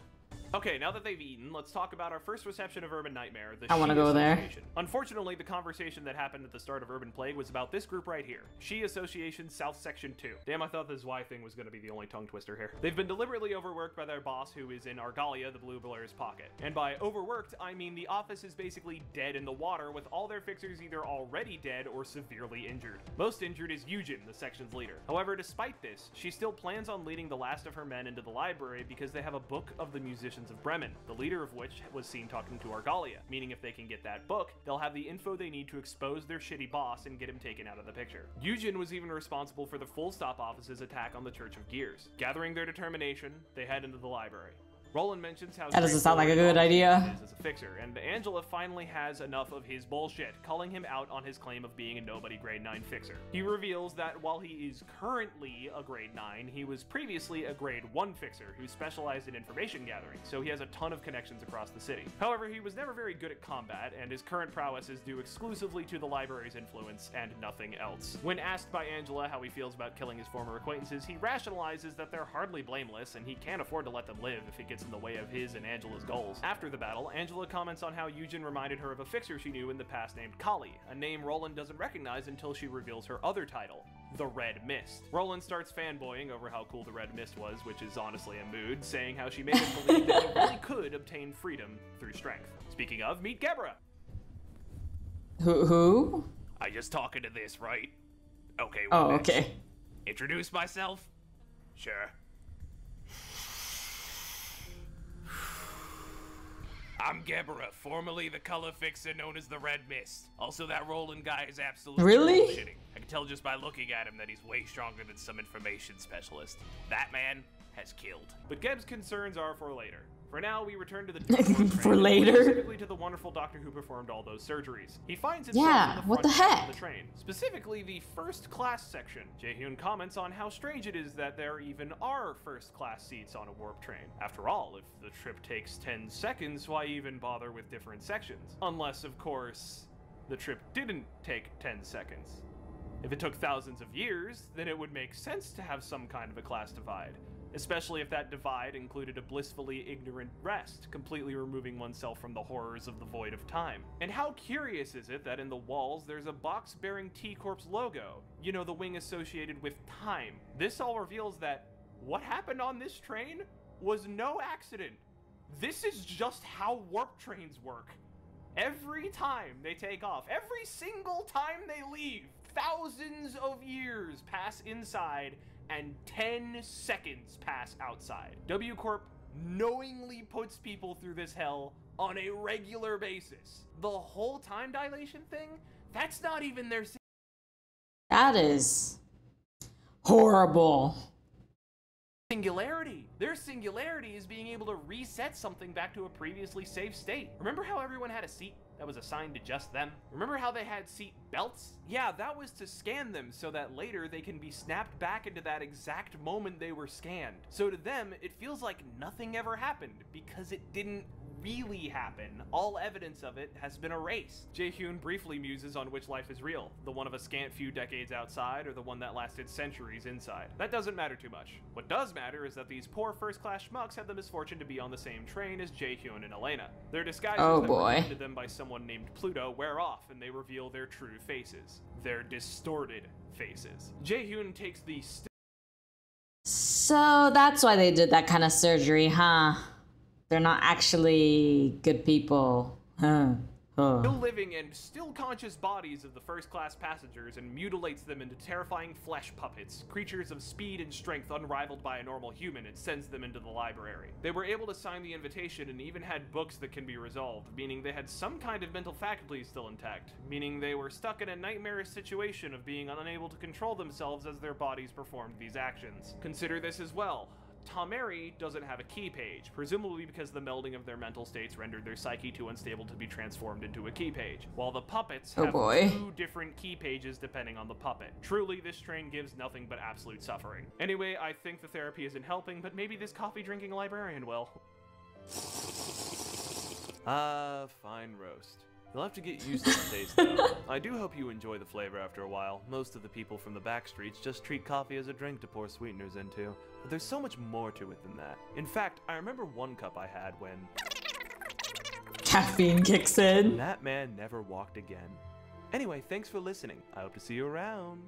Okay, now that they've eaten, let's talk about our first reception of Urban Nightmare, the I want to go there. Unfortunately, the conversation that happened at the start of Urban Plague was about this group right here, She Association South Section 2. Damn, I thought this Y thing was going to be the only tongue twister here. They've been deliberately overworked by their boss, who is in Argalia, the Blue Blur's pocket. And by overworked, I mean the office is basically dead in the water, with all their fixers either already dead or severely injured. Most injured is Eugen, the section's leader. However, despite this, she still plans on leading the last of her men into the library because they have a book of the musicians of Bremen, the leader of which was seen talking to Argalia, meaning if they can get that book, they'll have the info they need to expose their shitty boss and get him taken out of the picture. Eugen was even responsible for the Full Stop office's attack on the Church of Gears. Gathering their determination, they head into the library. Roland mentions how that doesn't sound like a good idea. As a fixer, and Angela finally has enough of his bullshit, calling him out on his claim of being a nobody grade 9 fixer. He reveals that while he is currently a grade 9, he was previously a grade 1 fixer who specialized in information gathering, so he has a ton of connections across the city. However, he was never very good at combat, and his current prowess is due exclusively to the library's influence and nothing else. When asked by Angela how he feels about killing his former acquaintances, he rationalizes that they're hardly blameless, and he can't afford to let them live if it gets in the way of his and Angela's goals. After the battle, Angela comments on how Eugen reminded her of a fixer she knew in the past named Kali, a name Roland doesn't recognize until she reveals her other title, the Red Mist. Roland starts fanboying over how cool the Red Mist was, which is honestly a mood, saying how she made him believe that he really could obtain freedom through strength. Speaking of, meet Gebra. Who? I just talking to this, right? Okay. Oh, okay. Introduce myself? Sure. I'm Gebra, formerly the color fixer known as the Red Mist. Also, that Roland guy is absolutely bullshitting. I can tell just by looking at him that he's way stronger than some information specialist. That man has killed. But Geb's concerns are for later. For now, we return to the for later. Specifically to the wonderful doctor who performed all those surgeries. He finds himself in the what the front heck? of the train, specifically the first class section. Jaehyun comments on how strange it is that there even are first class seats on a warp train. After all, if the trip takes 10 seconds, why even bother with different sections? Unless, of course, the trip didn't take 10 seconds. If it took thousands of years, then it would make sense to have some kind of a class divide. Especially if that divide included a blissfully ignorant rest, completely removing oneself from the horrors of the void of time. And how curious is it that in the walls there's a box bearing T-Corp's logo? You know, the wing associated with time. This all reveals that what happened on this train was no accident. This is just how warp trains work. Every time they take off, every single time they leave, thousands of years pass inside and 10 seconds pass outside. W Corp knowingly puts people through this hell on a regular basis. The whole time dilation thing, that's not even their... That is horrible. Singularity. Their singularity is being able to reset something back to a previously safe state. Remember how everyone had a seat that was assigned to just them? Remember how they had seat belts? Yeah, that was to scan them so that later they can be snapped back into that exact moment they were scanned. So to them, it feels like nothing ever happened because it didn't really happen, all evidence of it has been erased. Jae-hyun briefly muses on which life is real, the one of a scant few decades outside or the one that lasted centuries inside. That doesn't matter too much. What does matter is that these poor first-class schmucks had the misfortune to be on the same train as Jae-hyun and Elena. Their disguises that were given to them by someone named Pluto wear off, and they reveal their true faces. Their distorted faces. Jae-hyun takes the So that's why they did that kind of surgery, huh? They're not actually good people. Huh. still living and still conscious bodies of the first-class passengers and mutilates them into terrifying flesh puppets, creatures of speed and strength unrivaled by a normal human, and sends them into the library. They were able to sign the invitation and even had books that can be resolved, meaning they had some kind of mental faculties still intact, meaning they were stuck in a nightmarish situation of being unable to control themselves as their bodies performed these actions. Consider this as well. Tameri doesn't have a key page, presumably because the melding of their mental states rendered their psyche too unstable to be transformed into a key page, while the puppets have 2 different key pages depending on the puppet. Truly, this train gives nothing but absolute suffering. Anyway, I think the therapy isn't helping, but maybe this coffee-drinking librarian will. Fine roast. You'll have to get used to the taste, though. I do hope you enjoy the flavor after a while. Most of the people from the back streets just treat coffee as a drink to pour sweeteners into, but there's so much more to it than that. In fact, I remember one cup I had when caffeine kicks in. That man never walked again. Anyway, thanks for listening. I hope to see you around.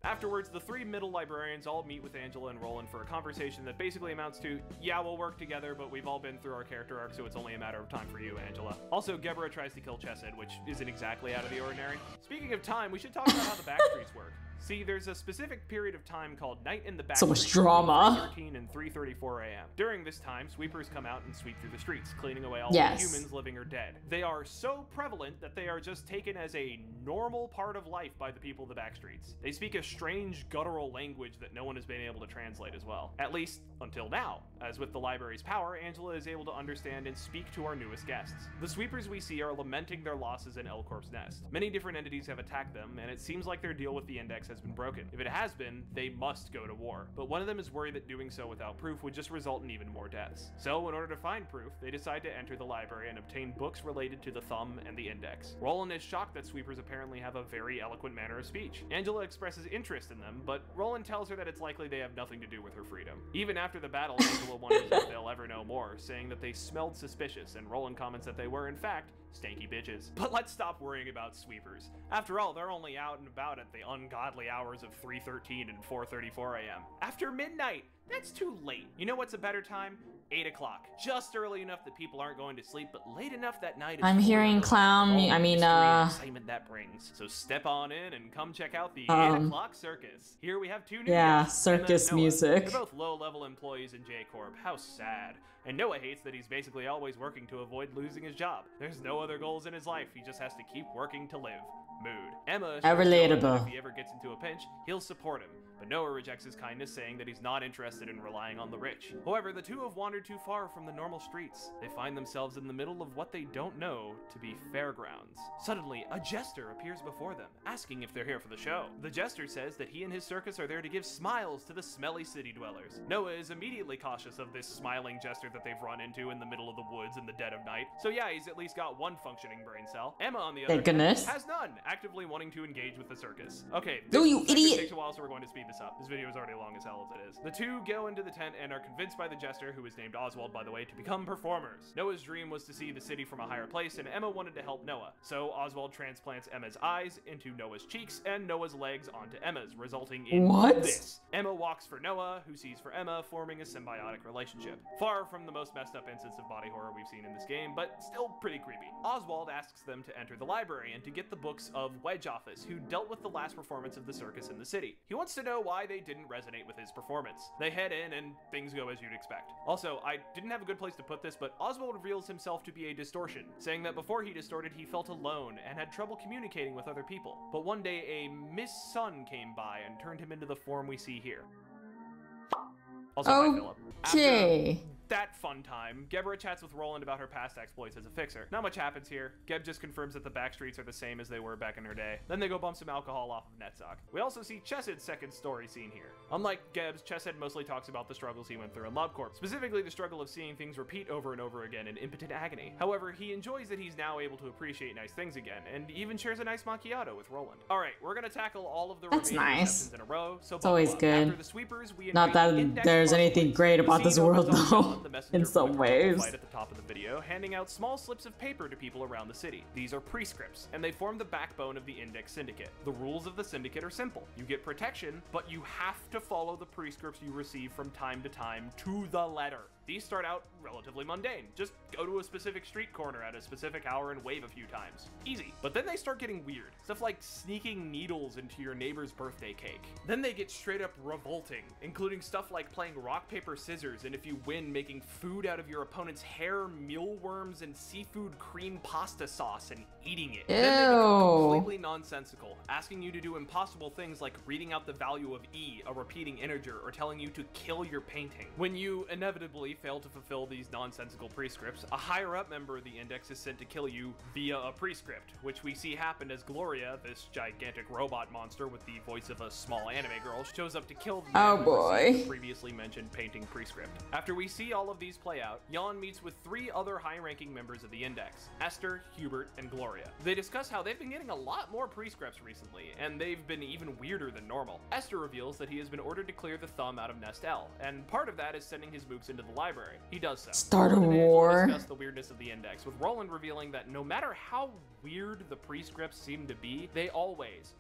Afterwards, the 3 middle librarians all meet with Angela and Roland for a conversation that basically amounts to, yeah, we'll work together, but we've all been through our character arc, so it's only a matter of time for you, Angela. Also, Gebra tries to kill Chesed, which isn't exactly out of the ordinary. Speaking of time, we should talk about how the backstreets work. See, there's a specific period of time called Night in the Backstreet. So much drama. 3:13 and 3:34 a.m. During this time, sweepers come out and sweep through the streets, cleaning away all the humans living or dead. They are so prevalent that they are just taken as a normal part of life by the people of the backstreets. They speak a strange guttural language that no one has been able to translate as well. At least, until now. As with the library's power, Angela is able to understand and speak to our newest guests. The sweepers we see are lamenting their losses in L-Corp's nest. Many different entities have attacked them, and it seems like their deal with the Index has been broken. If it has been, they must go to war. But one of them is worried that doing so without proof would just result in even more deaths. So, in order to find proof, they decide to enter the library and obtain books related to the Thumb and the Index. Roland is shocked that sweepers apparently have a very eloquent manner of speech. Angela expresses interest in them, but Roland tells her that it's likely they have nothing to do with her freedom. Even after the battle, Angela wonders if they'll ever know more, saying that they smelled suspicious, and Roland comments that they were, in fact, stanky bitches. But let's stop worrying about sweepers. After all, they're only out and about at the ungodly hours of 3:13 and 4:34 a.m. After midnight! That's too late. You know what's a better time? 8 o'clock. Just early enough that people aren't going to sleep, but late enough that night. I'm hearing excitement that brings. So step on in and come check out the 8 o'clock circus. Here we have 2 new guests, circus music. They're both low-level employees in J-Corp. How sad. And Noah hates that he's basically always working to avoid losing his job. There's no other goals in his life. He just has to keep working to live. Mood. Emma, relatable. If he ever gets into a pinch, he'll support him. But Noah rejects his kindness, saying that he's not interested in relying on the rich. However, the two have wandered too far from the normal streets. They find themselves in the middle of what they don't know to be fairgrounds. Suddenly, a jester appears before them, asking if they're here for the show. The jester says that he and his circus are there to give smiles to the smelly city dwellers. Noah is immediately cautious of this smiling jester that they've run into in the middle of the woods in the dead of night. So yeah, he's at least got one functioning brain cell. Emma, on the other hand, has none, actively wanting to engage with the circus. Okay, this you idiot! Takes a while, so we're going to speed this up. This video is already long as hell as it is. The two go into the tent and are convinced by the jester, who is named Oswald by the way, to become performers. Noah's dream was to see the city from a higher place, and Emma wanted to help Noah. So Oswald transplants Emma's eyes into Noah's cheeks and Noah's legs onto Emma's, resulting in this. Emma walks for Noah, who sees for Emma, forming a symbiotic relationship. Far from the most messed up instance of body horror we've seen in this game, but still pretty creepy. Oswald asks them to enter the library and to get the books of Wedge Office, who dealt with the last performance of the circus in the city. He wants to know why they didn't resonate with his performance. They head in and things go as you'd expect. Also, I didn't have a good place to put this, but Oswald reveals himself to be a distortion, saying that before he distorted, he felt alone and had trouble communicating with other people. But one day, a Miss Sun came by and turned him into the form we see here. Also, hi, Philip. Okay. that fun time, Gebra chats with Roland about her past exploits as a fixer. Not much happens here. Geb just confirms that the back streets are the same as they were back in her day. Then they go bump some alcohol off of Netsock. We also see Chessed's second story scene here. Unlike Geb's, Chesed mostly talks about the struggles he went through in LobCorp, specifically the struggle of seeing things repeat over and over again in impotent agony. However, he enjoys that he's now able to appreciate nice things again, and even shares a nice macchiato with Roland. Alright, we're gonna tackle all of the remaining receptions in a row, so it's always good. After the sweepers, we not that there's anything great about this world though, in some ways. At the top of the video, handing out small slips of paper to people around the city. These are prescripts, and they form the backbone of the Index Syndicate. The rules of the Syndicate are simple. You get protection, but you have to follow the prescripts you receive from time to time to the letter. These start out relatively mundane. Just go to a specific street corner at a specific hour and wave a few times. Easy. But then they start getting weird. Stuff like sneaking needles into your neighbor's birthday cake. Then they get straight up revolting, including stuff like playing rock, paper, scissors, and if you win, making food out of your opponent's hair, mealworms, and seafood cream pasta sauce and eating it. Ew. Then they become completely nonsensical, asking you to do impossible things like reading out the value of E, a repeating integer, or telling you to kill your painting. When you inevitably fail to fulfill these nonsensical prescripts, a higher-up member of the Index is sent to kill you via a prescript, which we see happen as Gloria, this gigantic robot monster with the voice of a small anime girl, shows up to kill the man who received the previously mentioned painting prescript. After we see all of these play out, Jan meets with 3 other high-ranking members of the Index, Esther, Hubert, and Gloria. They discuss how they've been getting a lot more prescripts recently, and they've been even weirder than normal. Esther reveals that he has been ordered to clear the thumb out of Nest L, and part of that is sending his mooks into the library. He does so. Start a war. Discuss the weirdness of the Index, with Roland revealing that no matter how weird the prescripts seem to be, they always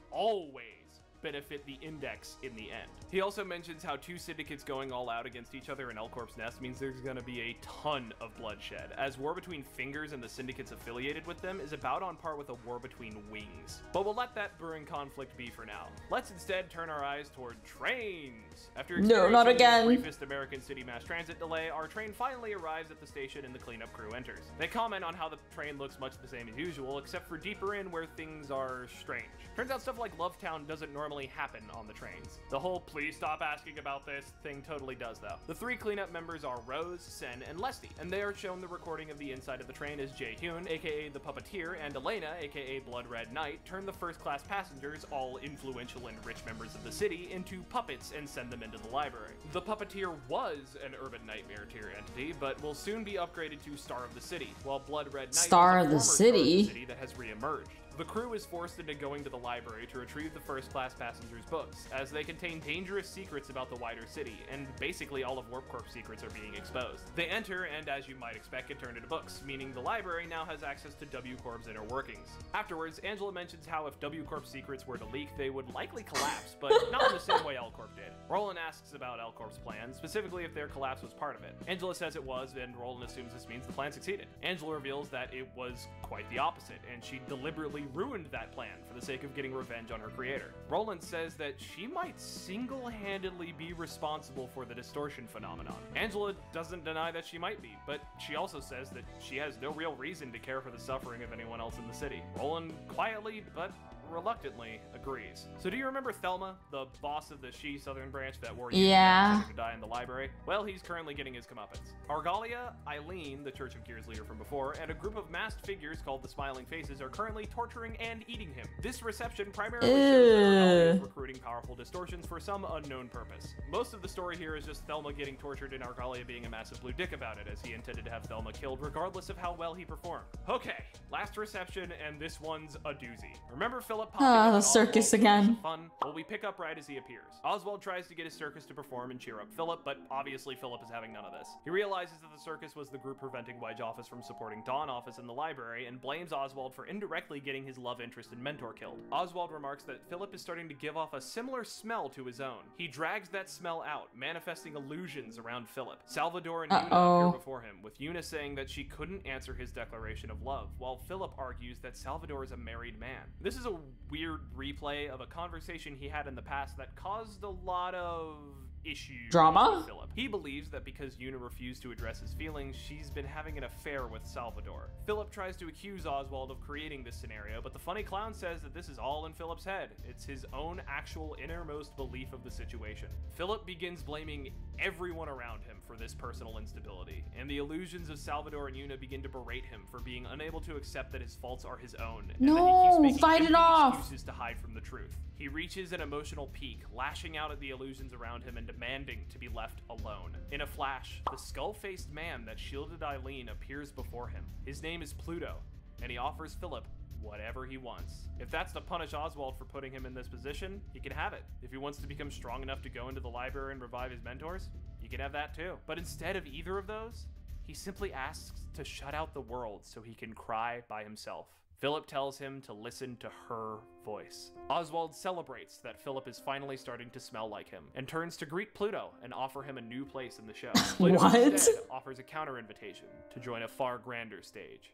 benefit the Index in the end. He also mentions how 2 syndicates going all out against each other in L-Corp's nest means there's gonna be a ton of bloodshed, as war between Fingers and the syndicates affiliated with them is about on par with a war between Wings. But we'll let that brewing conflict be for now. Let's instead turn our eyes toward trains. After not again. The briefest American city mass transit delay, our train finally arrives at the station and the cleanup crew enters. They comment on how the train looks much the same as usual, except for deeper in where things are strange. Turns out stuff like Lovetown doesn't normally happen on the trains. The whole "please stop asking about this" thing totally does though. The 3 cleanup members are Rose, Sen, and Lesty, and they are shown the recording of the inside of the train as Jae Hyun, aka the Puppeteer, and Elena, aka Blood Red Knight, turn the first-class passengers, all influential and rich members of the city, into puppets and send them into the library. The Puppeteer was an Urban Nightmare tier entity, but will soon be upgraded to Star of the City, while Blood Red Knight Star of the Star of the City City that has re-emerged. The crew is forced into going to the library to retrieve the first-class passengers' books, as they contain dangerous secrets about the wider city, and basically all of Warp Corp's secrets are being exposed. They enter, and as you might expect, get turned into books, meaning the library now has access to W Corp's inner workings. Afterwards, Angela mentions how if W Corp's secrets were to leak, they would likely collapse, but not in the same way L Corp did. Roland asks about L Corp's plan, specifically if their collapse was part of it. Angela says it was, and Roland assumes this means the plan succeeded. Angela reveals that it was quite the opposite, and she deliberately ruined that plan for the sake of getting revenge on her creator. Roland says that she might single-handedly be responsible for the distortion phenomenon. Angela doesn't deny that she might be, but she also says that she has no real reason to care for the suffering of anyone else in the city. Roland quietly, but reluctantly, agrees. So do you remember Thelma, the boss of the She Southern branch that wore you to die in the library? Well, he's currently getting his comeuppance. Argalia, Eileen, the Church of Gears leader from before, and a group of masked figures called the Smiling Faces are currently torturing and eating him. This reception primarily shows that Argalia is recruiting powerful distortions for some unknown purpose. Most of the story here is just Thelma getting tortured and Argalia being a massive blue dick about it, as he intended to have Thelma killed regardless of how well he performed. Okay, last reception, and this one's a doozy. Remember Philip? The circus again. Fun. Well, we pick up right as he appears. Oswald tries to get his circus to perform and cheer up Philip, but obviously Philip is having none of this. He realizes that the circus was the group preventing Wedge Office from supporting Dawn Office in the library and blames Oswald for indirectly getting his love interest and mentor killed. Oswald remarks that Philip is starting to give off a similar smell to his own. He drags that smell out, manifesting illusions around Philip. Salvador and Yuna appear before him, with Yuna saying that she couldn't answer his declaration of love, while Philip argues that Salvador is a married man. This is a weird replay of a conversation he had in the past that caused a lot of issues Drama? with Philip. He believes that because Yuna refused to address his feelings, she's been having an affair with Salvador. Philip tries to accuse Oswald of creating this scenario, but the funny clown says that this is all in Philip's head. It's his own actual innermost belief of the situation. Philip begins blaming everyone around him for this personal instability, and the illusions of Salvador and Yuna begin to berate him for being unable to accept that his faults are his own, and that he keeps making fight it empty off! excuses to hide from the truth. He reaches an emotional peak, lashing out at the illusions around him and demanding to be left alone. In a flash, the skull-faced man that shielded Eileen appears before him. His name is Pluto, and he offers Philip whatever he wants. If that's to punish Oswald for putting him in this position, he can have it. If he wants to become strong enough to go into the library and revive his mentors, he can have that too. But instead of either of those, he simply asks to shut out the world so he can cry by himself. Philip tells him to listen to her voice. Oswald celebrates that Philip is finally starting to smell like him, and turns to greet Pluto and offer him a new place in the show. Pluto What? instead offers a counter-invitation to join a far grander stage.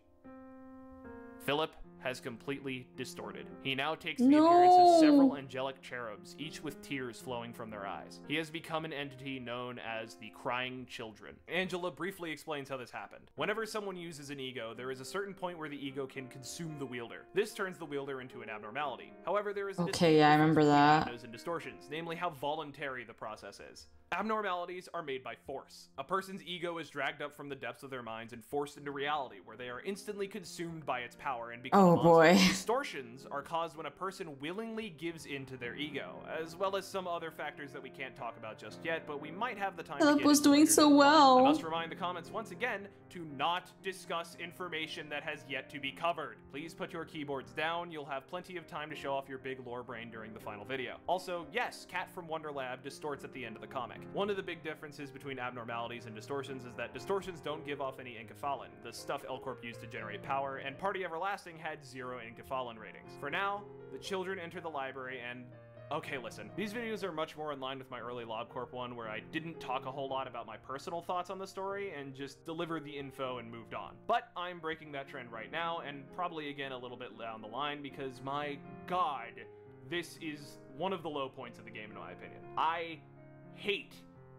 Philip has completely distorted. He now takes the appearance of several angelic cherubs, each with tears flowing from their eyes. He has become an entity known as the Crying Children. Angela briefly explains how this happened. Whenever someone uses an ego, there is a certain point where the ego can consume the wielder. This turns the wielder into an abnormality. However, there is a Okay, yeah, I remember that. windows and distortions, namely how voluntary the process is. Abnormalities are made by force. A person's ego is dragged up from the depths of their minds and forced into reality, where they are instantly consumed by its power and become Oh boy. Distortions are caused when a person willingly gives in to their ego, as well as some other factors that we can't talk about just yet, but we might have the time to Philip get was into doing later so down the line. well. I must remind the comments once again to not discuss information that has yet to be covered. Please put your keyboards down. You'll have plenty of time to show off your big lore brain during the final video. Also, yes, Cat from Wonder Lab distorts at the end of the comic. One of the big differences between abnormalities and distortions is that distortions don't give off any enkephalin, the stuff L-Corp used to generate power, and Party Everlasting had 0 enkephalin ratings. For now, the children enter the library and... Okay, listen, these videos are much more in line with my early LobCorp one, where I didn't talk a whole lot about my personal thoughts on the story and just delivered the info and moved on. But I'm breaking that trend right now, and probably again a little bit down the line, because my god, this is one of the low points of the game in my opinion. I hate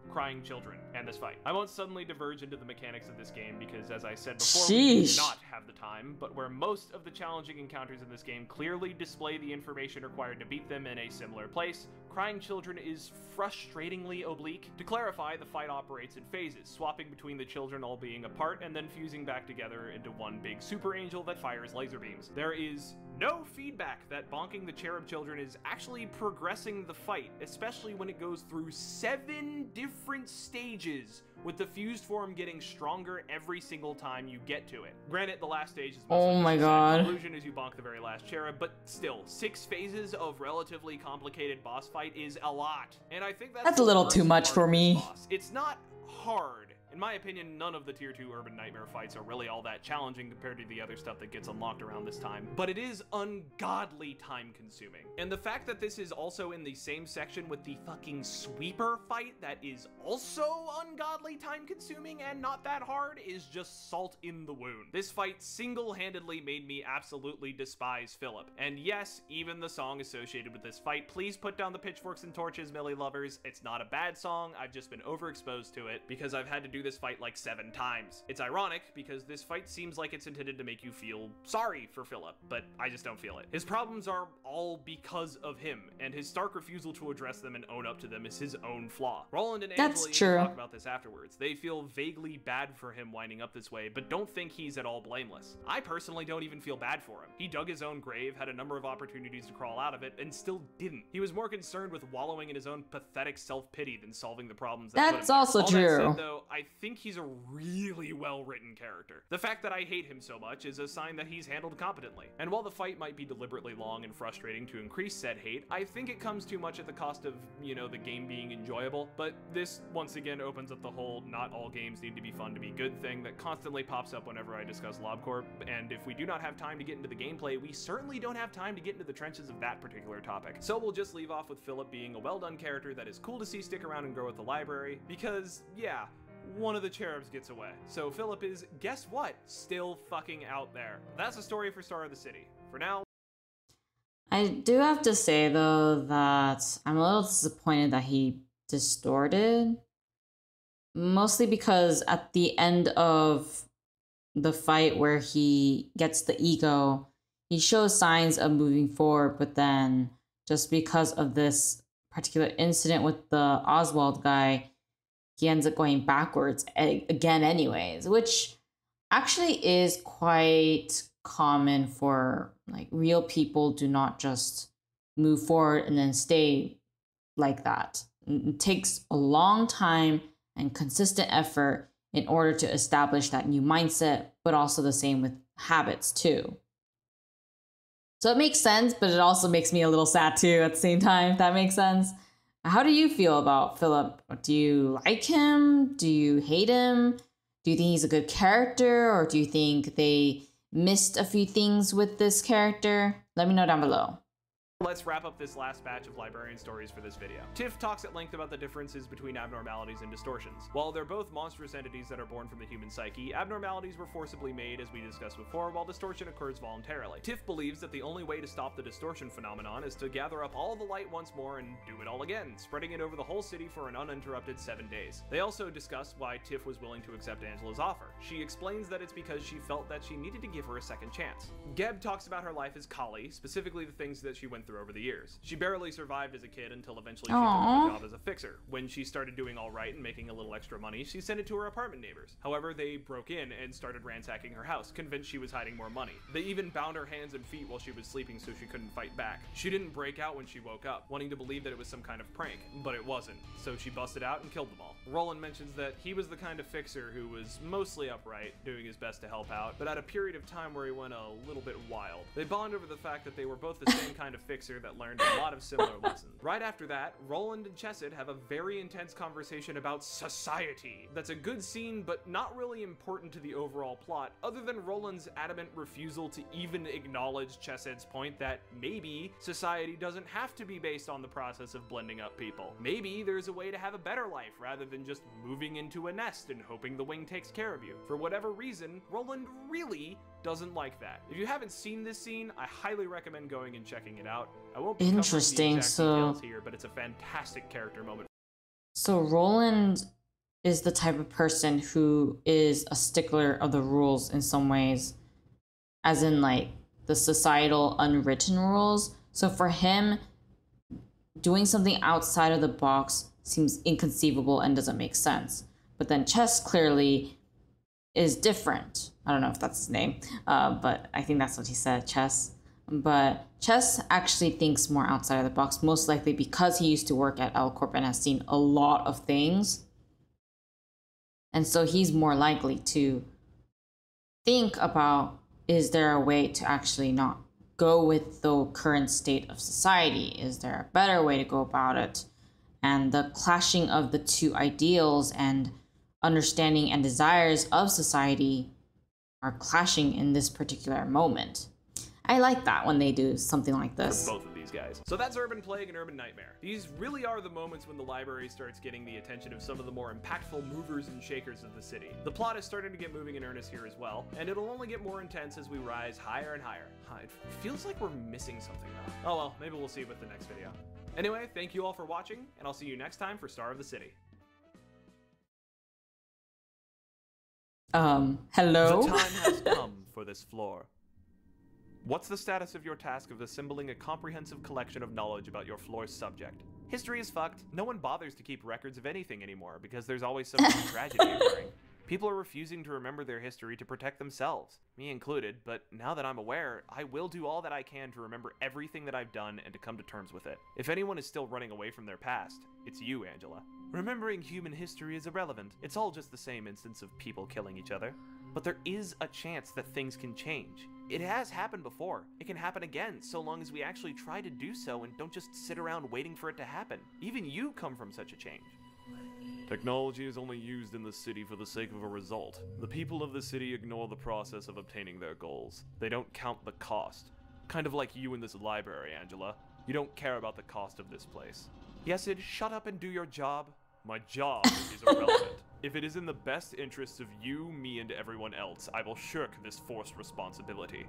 crying children and this fight. I won't suddenly diverge into the mechanics of this game because, as I said before, we do not have the time, but where most of the challenging encounters in this game clearly display the information required to beat them in a similar place, crying children is frustratingly oblique. To clarify, the fight operates in phases, swapping between the children all being apart and then fusing back together into one big super angel that fires laser beams. There is no feedback that bonking the cherub children is actually progressing the fight, especially when it goes through 7 different stages, with the fused form getting stronger every single time you get to it. Granted, the last stage is mostly oh my god. illusion as you bonk the very last cherub, but still, 6 phases of relatively complicated boss fight is a lot. And I think that's a little too much for me. Boss. It's not hard. In my opinion, none of the Tier 2 Urban Nightmare fights are really all that challenging compared to the other stuff that gets unlocked around this time, but it is ungodly time-consuming. And the fact that this is also in the same section with the fucking sweeper fight that is also ungodly time-consuming and not that hard is just salt in the wound. This fight single-handedly made me absolutely despise Philip. And yes, even the song associated with this fight, please put down the pitchforks and torches, Millie lovers. It's not a bad song, I've just been overexposed to it because I've had to do this fight like 7 times. It's ironic because this fight seems like it's intended to make you feel sorry for Philip, but I just don't feel it. His problems are all because of him, and his stark refusal to address them and own up to them is his own flaw. Roland and Angela even talk about this afterwards. They feel vaguely bad for him winding up this way, but don't think he's at all blameless. I personally don't even feel bad for him. He dug his own grave, had a number of opportunities to crawl out of it, and still didn't. He was more concerned with wallowing in his own pathetic self-pity than solving the problems that put him there. That's also true. That said, though, I think he's a really well-written character. The fact that I hate him so much is a sign that he's handled competently. And while the fight might be deliberately long and frustrating to increase said hate, I think it comes too much at the cost of, you know, the game being enjoyable. But this, once again, opens up the whole not all games need to be fun to be good thing that constantly pops up whenever I discuss LobCorp, and if we do not have time to get into the gameplay, we certainly don't have time to get into the trenches of that particular topic. So we'll just leave off with Philip being a well-done character that is cool to see stick around and grow at the library, because, yeah, one of the cherubs gets away. So Philip is, guess what, still fucking out there. That's the story for Star of the City. For now, I do have to say though that I'm a little disappointed that he distorted. Mostly because at the end of the fight where he gets the ego, he shows signs of moving forward, but then just because of this particular incident with the Oswald guy, he ends up going backwards again anyways, which actually is quite common for like real people. Do not just move forward and then stay like that. It takes a long time and consistent effort in order to establish that new mindset, but also the same with habits too. So it makes sense, but it also makes me a little sad too at the same time, if that makes sense. How do you feel about Philip? Do you like him? Do you hate him? Do you think he's a good character, or do you think they missed a few things with this character? Let me know down below. Let's wrap up this last batch of librarian stories for this video. Tiff talks at length about the differences between abnormalities and distortions. While they're both monstrous entities that are born from the human psyche, abnormalities were forcibly made, as we discussed before, while distortion occurs voluntarily. Tiff believes that the only way to stop the distortion phenomenon is to gather up all the light once more and do it all again, spreading it over the whole city for an uninterrupted 7 days. They also discuss why Tiff was willing to accept Angela's offer. She explains that it's because she felt that she needed to give her a second chance. Geb talks about her life as Kali, specifically the things that she went through over the years. She barely survived as a kid until eventually she took up a job as a fixer. When she started doing all right and making a little extra money, she sent it to her apartment neighbors. However, they broke in and started ransacking her house, convinced she was hiding more money. They even bound her hands and feet while she was sleeping so she couldn't fight back. She didn't break out when she woke up, wanting to believe that it was some kind of prank, but it wasn't, so she busted out and killed them all. Roland mentions that he was the kind of fixer who was mostly upright, doing his best to help out, but had a period of time where he went a little bit wild. They bond over the fact that they were both the same kind of fixer that learned a lot of similar lessons. Right after that, Roland and Chesed have a very intense conversation about society. That's a good scene, but not really important to the overall plot, other than Roland's adamant refusal to even acknowledge Chesed's point that maybe society doesn't have to be based on the process of blending up people. Maybe there's a way to have a better life rather than just moving into a nest and hoping the wing takes care of you. For whatever reason, Roland really doesn't like that. If you haven't seen this scene, I highly recommend going and checking it out. I won't be covering the exact details here, but it's a fantastic character moment. So Roland is the type of person who is a stickler of the rules in some ways, as in like the societal unwritten rules. So for him, doing something outside of the box seems inconceivable and doesn't make sense. But then Chess clearly is different. I don't know if that's his name, but I think that's what he said, Chess. But Chess actually thinks more outside of the box, most likely because he used to work at L Corp and has seen a lot of things. And so he's more likely to think about, is there a way to actually not go with the current state of society? Is there a better way to go about it? And the clashing of the two ideals and understanding and desires of society are clashing in this particular moment. I like that when they do something like this. For both of these guys. So that's Urban Plague and Urban Nightmare. These really are the moments when the library starts getting the attention of some of the more impactful movers and shakers of the city. The plot is starting to get moving in earnest here as well, and it'll only get more intense as we rise higher and higher. It feels like we're missing something though. Oh well, maybe we'll see with the next video. Anyway, thank you all for watching, and I'll see you next time for Star of the City. Hello? The time has come for this floor. What's the status of your task of assembling a comprehensive collection of knowledge about your floor's subject? History is fucked. No one bothers to keep records of anything anymore because there's always some tragedy occurring. People are refusing to remember their history to protect themselves, me included, but now that I'm aware, I will do all that I can to remember everything that I've done and to come to terms with it. If anyone is still running away from their past, it's you, Angela. Remembering human history is irrelevant. It's all just the same instance of people killing each other. But there is a chance that things can change. It has happened before. It can happen again, so long as we actually try to do so and don't just sit around waiting for it to happen. Even you come from such a change. Technology is only used in the city for the sake of a result. The people of the city ignore the process of obtaining their goals. They don't count the cost. Kind of like you in this library, Angela. You don't care about the cost of this place. Yesid, shut up and do your job. My job is irrelevant. If it is in the best interests of you, me, and everyone else, I will shirk this forced responsibility.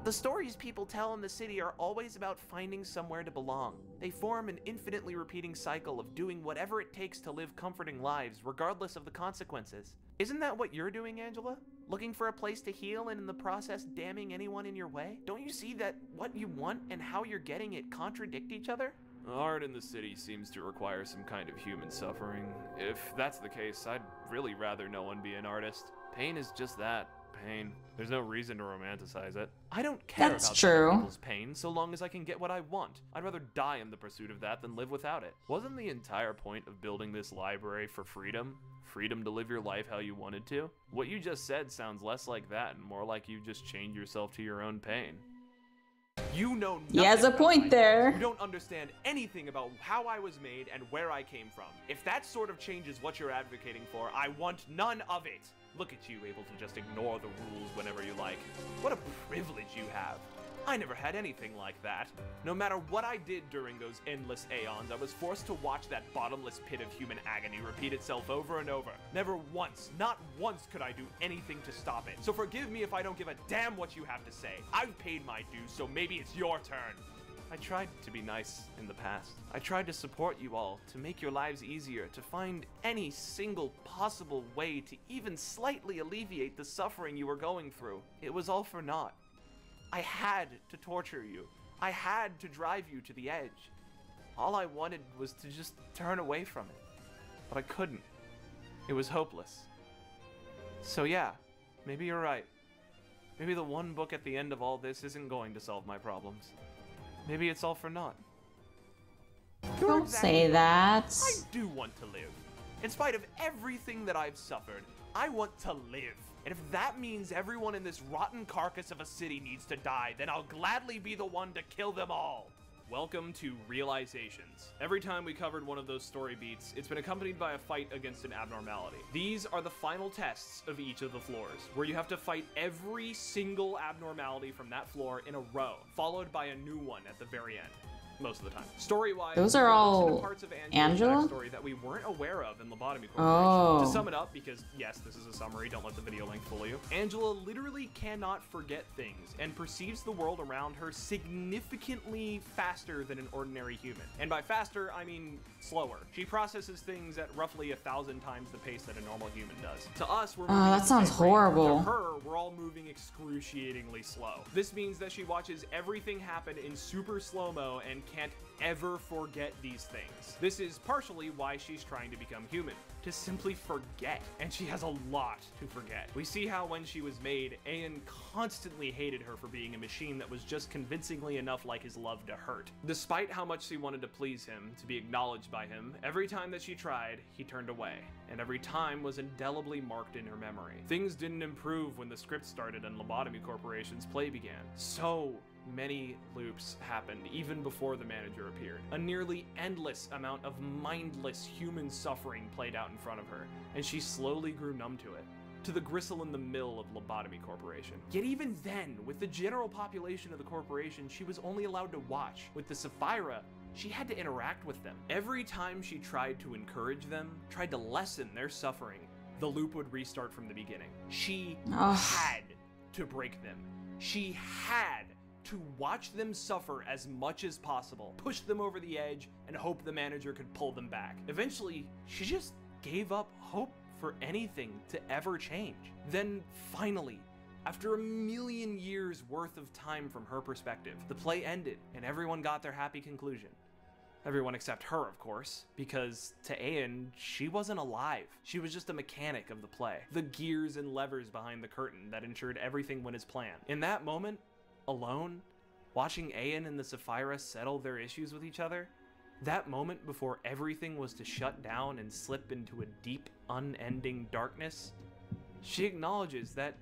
The stories people tell in the city are always about finding somewhere to belong. They form an infinitely repeating cycle of doing whatever it takes to live comforting lives, regardless of the consequences. Isn't that what you're doing, Angela? Looking for a place to heal and in the process damning anyone in your way? Don't you see that what you want and how you're getting it contradict each other? Art in the city seems to require some kind of human suffering. If that's the case, I'd really rather no one be an artist. Pain is just that, pain. There's no reason to romanticize it. I don't care That's about true. other people's pain so long as I can get what I want. I'd rather die in the pursuit of that than live without it. Wasn't the entire point of building this library for freedom? Freedom to live your life how you wanted to? What you just said sounds less like that and more like you just chained yourself to your own pain. You know nothing He has a about point my there. life. You don't understand anything about how I was made and where I came from. If that sort of changes what you're advocating for, I want none of it. Look at you, able to just ignore the rules whenever you like. What a privilege you have. I never had anything like that. No matter what I did during those endless aeons, I was forced to watch that bottomless pit of human agony repeat itself over and over. Never once, not once could I do anything to stop it. So forgive me if I don't give a damn what you have to say. I've paid my dues, so maybe it's your turn. I tried to be nice in the past. I tried to support you all, to make your lives easier, to find any single possible way to even slightly alleviate the suffering you were going through. It was all for naught. I had to torture you. I had to drive you to the edge. All I wanted was to just turn away from it. But I couldn't. It was hopeless. So yeah, maybe you're right. Maybe the one book at the end of all this isn't going to solve my problems. Maybe it's all for naught. Don't say that. I do want to live. In spite of everything that I've suffered, I want to live. And if that means everyone in this rotten carcass of a city needs to die, then I'll gladly be the one to kill them all. Welcome to Realizations. Every time we covered one of those story beats, it's been accompanied by a fight against an abnormality. These are the final tests of each of the floors, where you have to fight every single abnormality from that floor in a row, followed by a new one at the very end. Most of the time. Story-wise, Those are there all some parts of Angela's Angela? backstory that we weren't aware of in Lobotomy Corporation. Oh. To sum it up, because yes, this is a summary, don't let the video link fool you. Angela literally cannot forget things and perceives the world around her significantly faster than an ordinary human. And by faster, I mean slower. She processes things at roughly 1,000 times the pace that a normal human does. To us, we're moving at that the sounds same rate. horrible. To her, we're all moving excruciatingly slow. This means that she watches everything happen in super slow-mo and can't ever forget these things. This is partially why she's trying to become human, to simply forget, and she has a lot to forget. We see how when she was made, Ian constantly hated her for being a machine that was just convincingly enough like his love to hurt. Despite how much she wanted to please him, to be acknowledged by him, every time that she tried, he turned away, and every time was indelibly marked in her memory. Things didn't improve when the script started and Lobotomy Corporation's play began. So many loops happened even before the manager appeared. A nearly endless amount of mindless human suffering played out in front of her, and she slowly grew numb to it. To the gristle in the mill of Lobotomy Corporation. Yet even then, with the general population of the corporation, she was only allowed to watch. With the Sapphira, she had to interact with them. Every time she tried to encourage them, tried to lessen their suffering, the loop would restart from the beginning. She had to break them. She had to watch them suffer as much as possible, push them over the edge, and hope the manager could pull them back. Eventually, she just gave up hope for anything to ever change. Then finally, after 1,000,000 years worth of time from her perspective, the play ended and everyone got their happy conclusion. Everyone except her, of course, because to Ian, she wasn't alive. She was just a mechanic of the play, the gears and levers behind the curtain that ensured everything went as planned. In that moment, alone, watching Ian and the Sapphira settle their issues with each other, that moment before everything was to shut down and slip into a deep, unending darkness, she acknowledges that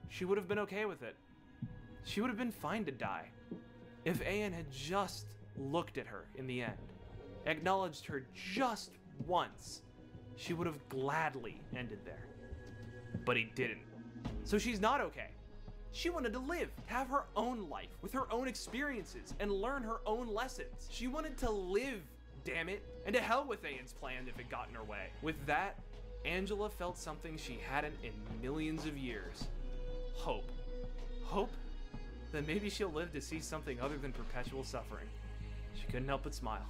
she would have been okay with it. She would have been fine to die if Ian had just looked at her in the end, acknowledged her just once. She would have gladly ended there. But he didn't. So she's not okay. She wanted to live, have her own life, with her own experiences, and learn her own lessons. She wanted to live, damn it, and to hell with Ian's plan if it got in her way. With that, Angela felt something she hadn't in millions of years. Hope. Hope then maybe she'll live to see something other than perpetual suffering. She couldn't help but smile.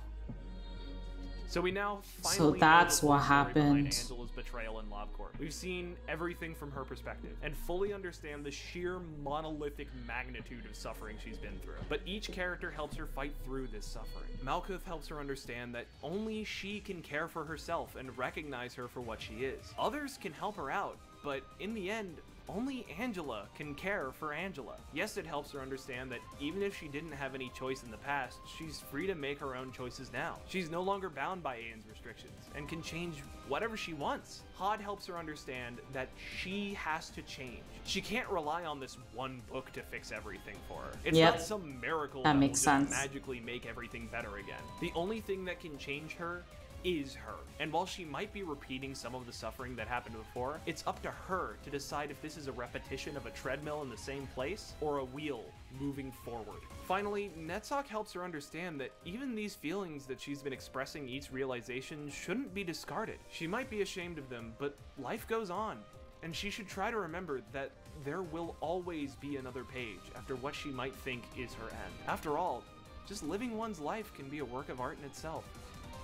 So we now finally that's know the what full story behind happened. Angela's betrayal in LobCorp. We've seen everything from her perspective and fully understand the sheer monolithic magnitude of suffering she's been through. But each character helps her fight through this suffering. Malkuth helps her understand that only she can care for herself and recognize her for what she is. Others can help her out, but in the end, only Angela can care for Angela. Yes, it helps her understand that even if she didn't have any choice in the past, she's free to make her own choices now. She's no longer bound by Ian's restrictions and can change whatever she wants. Hod helps her understand that she has to change. She can't rely on this one book to fix everything for her. It's not some miracle that makes will sense. just magically make everything better again. The only thing that can change her is her. And while she might be repeating some of the suffering that happened before, it's up to her to decide if this is a repetition of a treadmill in the same place or a wheel moving forward. Finally, Netzok helps her understand that even these feelings that she's been expressing each realization shouldn't be discarded. She might be ashamed of them, but life goes on, and she should try to remember that there will always be another page after what she might think is her end. After all, just living one's life can be a work of art in itself.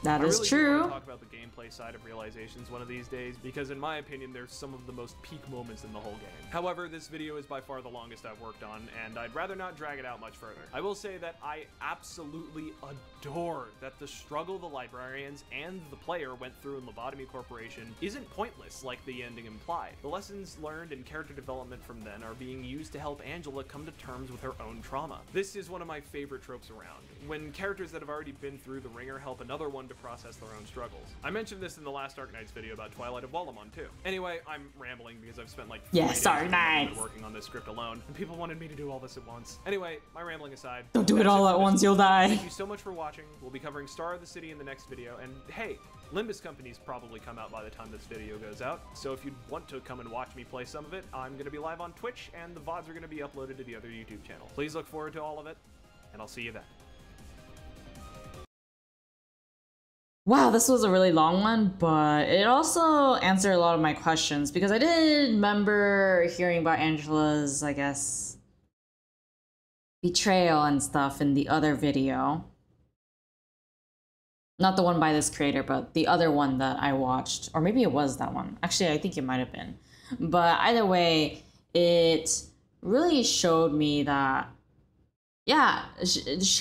That is I really do true. want to talk about the gameplay side of Realizations one of these days, because in my opinion, there's some of the most peak moments in the whole game. However, this video is by far the longest I've worked on, and I'd rather not drag it out much further. I will say that I absolutely adore that the struggle the librarians and the player went through in Lobotomy Corporation isn't pointless like the ending implied. The lessons learned and character development from then are being used to help Angela come to terms with her own trauma. This is one of my favorite tropes around, when characters that have already been through the ringer help another one to process their own struggles. I mentioned this in the last Dark Knights video about Twilight of Walamon too. Anyway, I'm rambling because I've spent like 3 days Dark Knights working on this script alone, and people wanted me to do all this at once. Anyway, my rambling aside, Don't do it that's all for at this once, video. you'll die. Thank you so much for watching. We'll be covering Star of the City in the next video, and hey, Limbus Company's probably come out by the time this video goes out, so if you want to come and watch me play some of it, I'm going to be live on Twitch, and the VODs are going to be uploaded to the other YouTube channel. Please look forward to all of it, and I'll see you then. Wow, this was a really long one, but it also answered a lot of my questions, because I did remember hearing about Angela's, I guess, betrayal and stuff in the other video. Not the one by this creator, but the other one that I watched. Or maybe it was that one. Actually, I think it might have been. But either way, it really showed me that, yeah,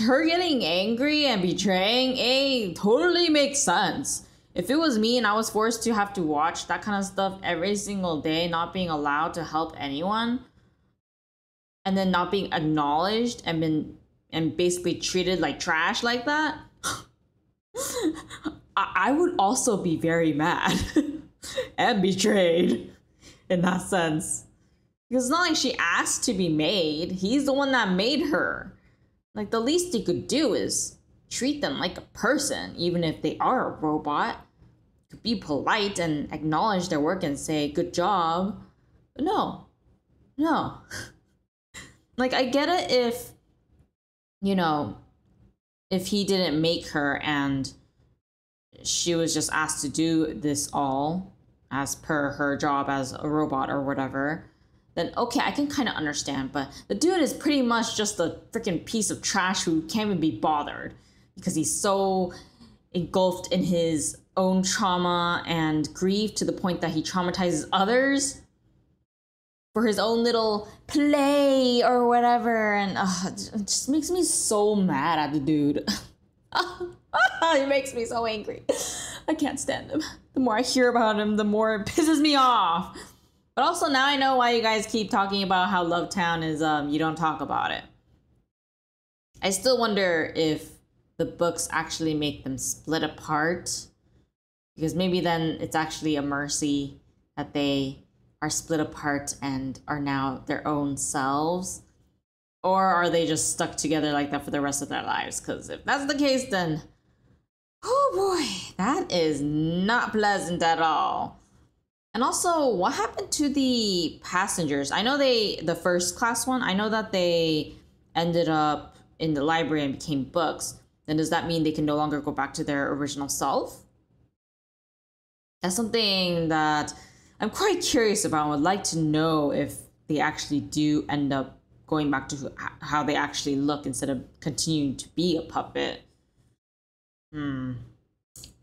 her getting angry and betraying totally makes sense. If it was me and I was forced to have to watch that kind of stuff every single day, not being allowed to help anyone, and then not being acknowledged and basically treated like trash like that, I would also be very mad and betrayed in that sense. Because it's not like she asked to be made. He's the one that made her. Like, the least he could do is treat them like a person, even if they are a robot. Could be polite and acknowledge their work and say, good job. But no. Like, I get it if, you know, if he didn't make her and she was just asked to do this all as per her job as a robot or whatever, then okay, I can kind of understand. But the dude is pretty much just a freaking piece of trash who can't even be bothered because he's so engulfed in his own trauma and grief to the point that he traumatizes others for his own little play or whatever. And it just makes me so mad at the dude. It makes me so angry. I can't stand him. The more I hear about him, the more it pisses me off. But also now I know why you guys keep talking about how Lovetown is, you don't talk about it. I still wonder if the books actually make them split apart. Because maybe then it's actually a mercy that they are split apart and are now their own selves. Or are they just stuck together like that for the rest of their lives? Because if that's the case, then, oh boy, that is not pleasant at all. And also, what happened to the passengers? I know the first class one, I know that they ended up in the library and became books. Then does that mean they can no longer go back to their original self? That's something that I'm quite curious about. I would like to know if they actually do end up going back to how they actually look instead of continuing to be a puppet.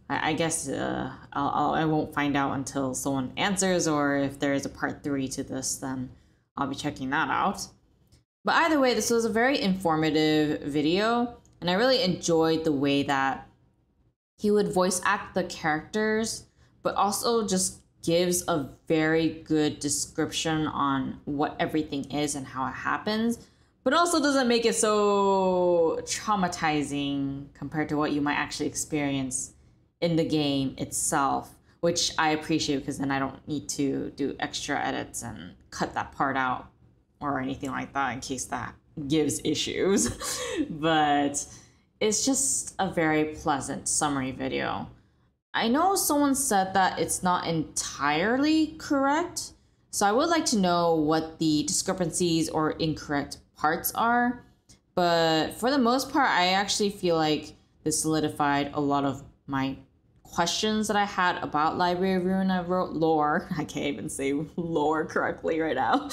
I guess I won't find out until someone answers, or if there is a part 3 to this, then I'll be checking that out. But either way, this was a very informative video, and I really enjoyed the way that he would voice act the characters, but also just gives a very good description on what everything is and how it happens, but also doesn't make it so traumatizing compared to what you might actually experience in the game itself, which I appreciate because then I don't need to do extra edits and cut that part out or anything like that in case that gives issues. But it's just a very pleasant summary video. I know someone said that it's not entirely correct, so I would like to know what the discrepancies or incorrect parts are. But for the most part, I actually feel like this solidified a lot of my questions that I had about Library of Ruina lore. I can't even say lore correctly right now.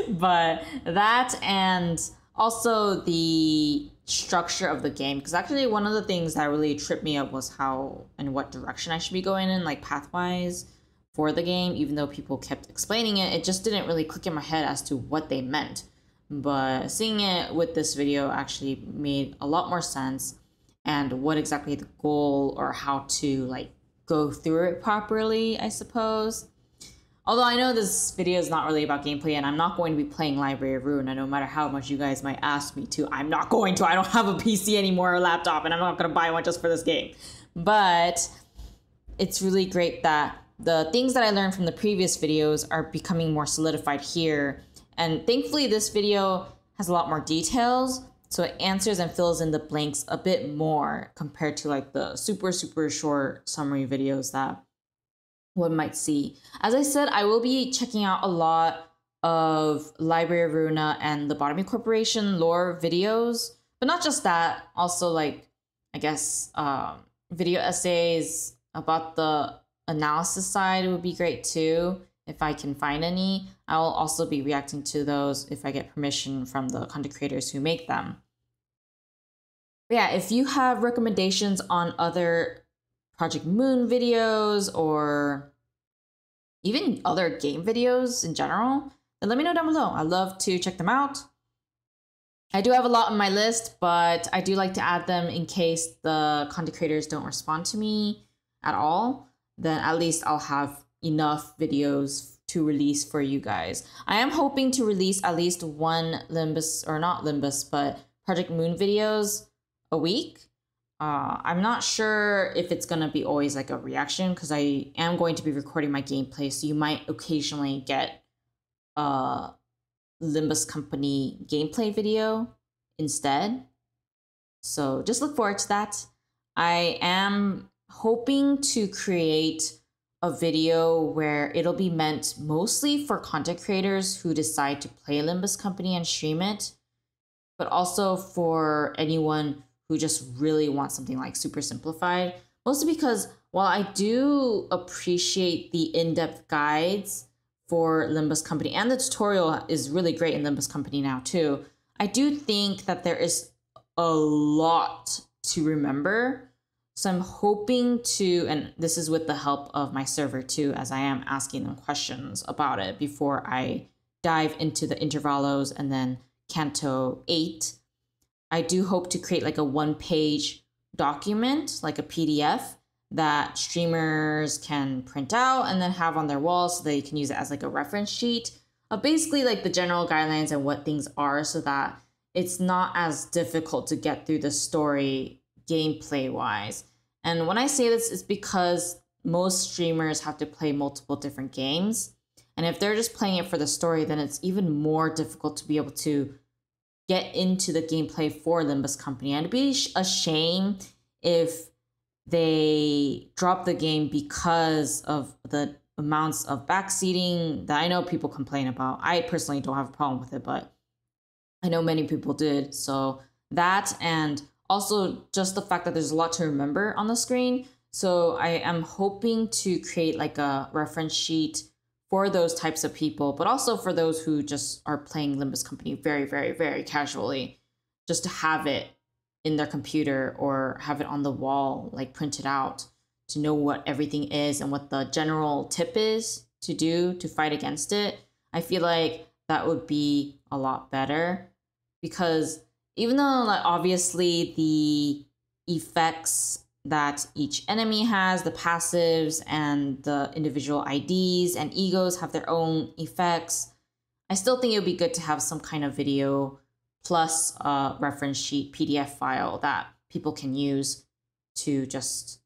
But that, and also the structure of the game, because actually one of the things that really tripped me up was how and what direction I should be going in, like pathwise for the game. Even though people kept explaining it, it just didn't really click in my head as to what they meant. But seeing it with this video actually made a lot more sense, and what exactly the goal or how to like go through it properly, I suppose. Although I know this video is not really about gameplay, and I'm not going to be playing Library of Ruina no matter how much you guys might ask me to. I'm not going to. I don't have a PC anymore or a laptop, and I'm not going to buy one just for this game. But it's really great that the things that I learned from the previous videos are becoming more solidified here. And thankfully this video has a lot more details, so it answers and fills in the blanks a bit more compared to like the super short summary videos that one might see. As I said, I will be checking out a lot of Library of Ruina and the Lobotomy Corporation lore videos, but not just that, also like, I guess, video essays about the analysis side would be great too, if I can find any. I will also be reacting to those if I get permission from the content creators who make them. But yeah, if you have recommendations on other Project Moon videos or even other game videos in general, then let me know down below. I'd love to check them out. I do have a lot on my list, but I do like to add them in case the content creators don't respond to me at all. Then at least I'll have enough videos to release for you guys. I am hoping to release at least one Limbus, or not Limbus, but Project Moon videos a week. I'm not sure if it's gonna be always like a reaction, because I am going to be recording my gameplay, so you might occasionally get a Limbus Company gameplay video instead. So just look forward to that. I am hoping to create a video where it'll be meant mostly for content creators who decide to play Limbus Company and stream it, but also for anyone who just really wants something like super simplified. Mostly because while I do appreciate the in-depth guides for Limbus Company, and the tutorial is really great in Limbus Company now too, I do think that there is a lot to remember. So I'm hoping to, and this is with the help of my server too, as I am asking them questions about it before I dive into the intervalos and then Canto 8. I do hope to create like a one-page document, like a PDF, that streamers can print out and then have on their walls so they can use it as like a reference sheet of basically like the general guidelines and what things are, so that it's not as difficult to get through the story gameplay wise. And when I say this, it's because most streamers have to play multiple different games. And if they're just playing it for the story, then it's even more difficult to be able to get into the gameplay for Limbus Company. And it'd be a shame if they drop the game because of the amounts of backseating that I know people complain about. I personally don't have a problem with it, but I know many people did. So that, and also just the fact that there's a lot to remember on the screen. So I am hoping to create like a reference sheet for those types of people, but also for those who just are playing Limbus Company very, very, very casually, just to have it in their computer or have it on the wall, like printed out, to know what everything is and what the general tip is to do to fight against it. I feel like that would be a lot better, because even though like obviously the effects that each enemy has, the passives and the individual IDs and egos have their own effects, I still think it would be good to have some kind of video plus a reference sheet PDF file that people can use to just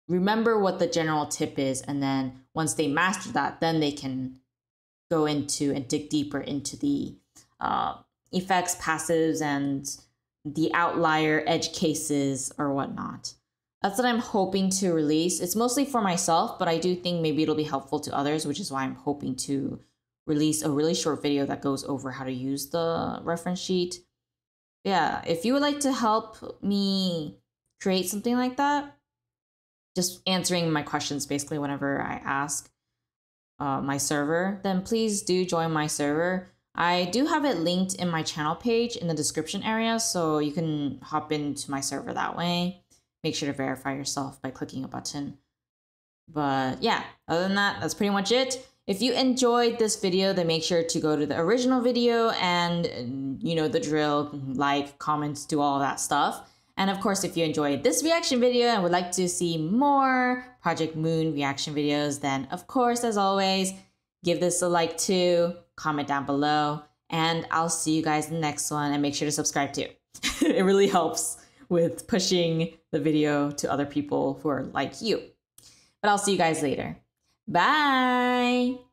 remember what the general tip is. And then once they master that, then they can go into and dig deeper into the effects, passives, and the outlier edge cases or whatnot. That's what I'm hoping to release. It's mostly for myself, but I do think maybe it'll be helpful to others, which is why I'm hoping to release a really short video that goes over how to use the reference sheet. Yeah, if you would like to help me create something like that, just answering my questions basically whenever I ask my server, then please do join my server. I do have it linked in my channel page in the description area, so you can hop into my server that way. Make sure to verify yourself by clicking a button. But yeah, other than that, that's pretty much it. If you enjoyed this video, then make sure to go to the original video and you know the drill, like, comments, do all of that stuff. And of course, if you enjoyed this reaction video and would like to see more Project Moon reaction videos, then of course, as always, give this a like too, comment down below, and I'll see you guys in the next one, and make sure to subscribe too. It really helps with pushing the video to other people who are like you. But I'll see you guys later. Bye!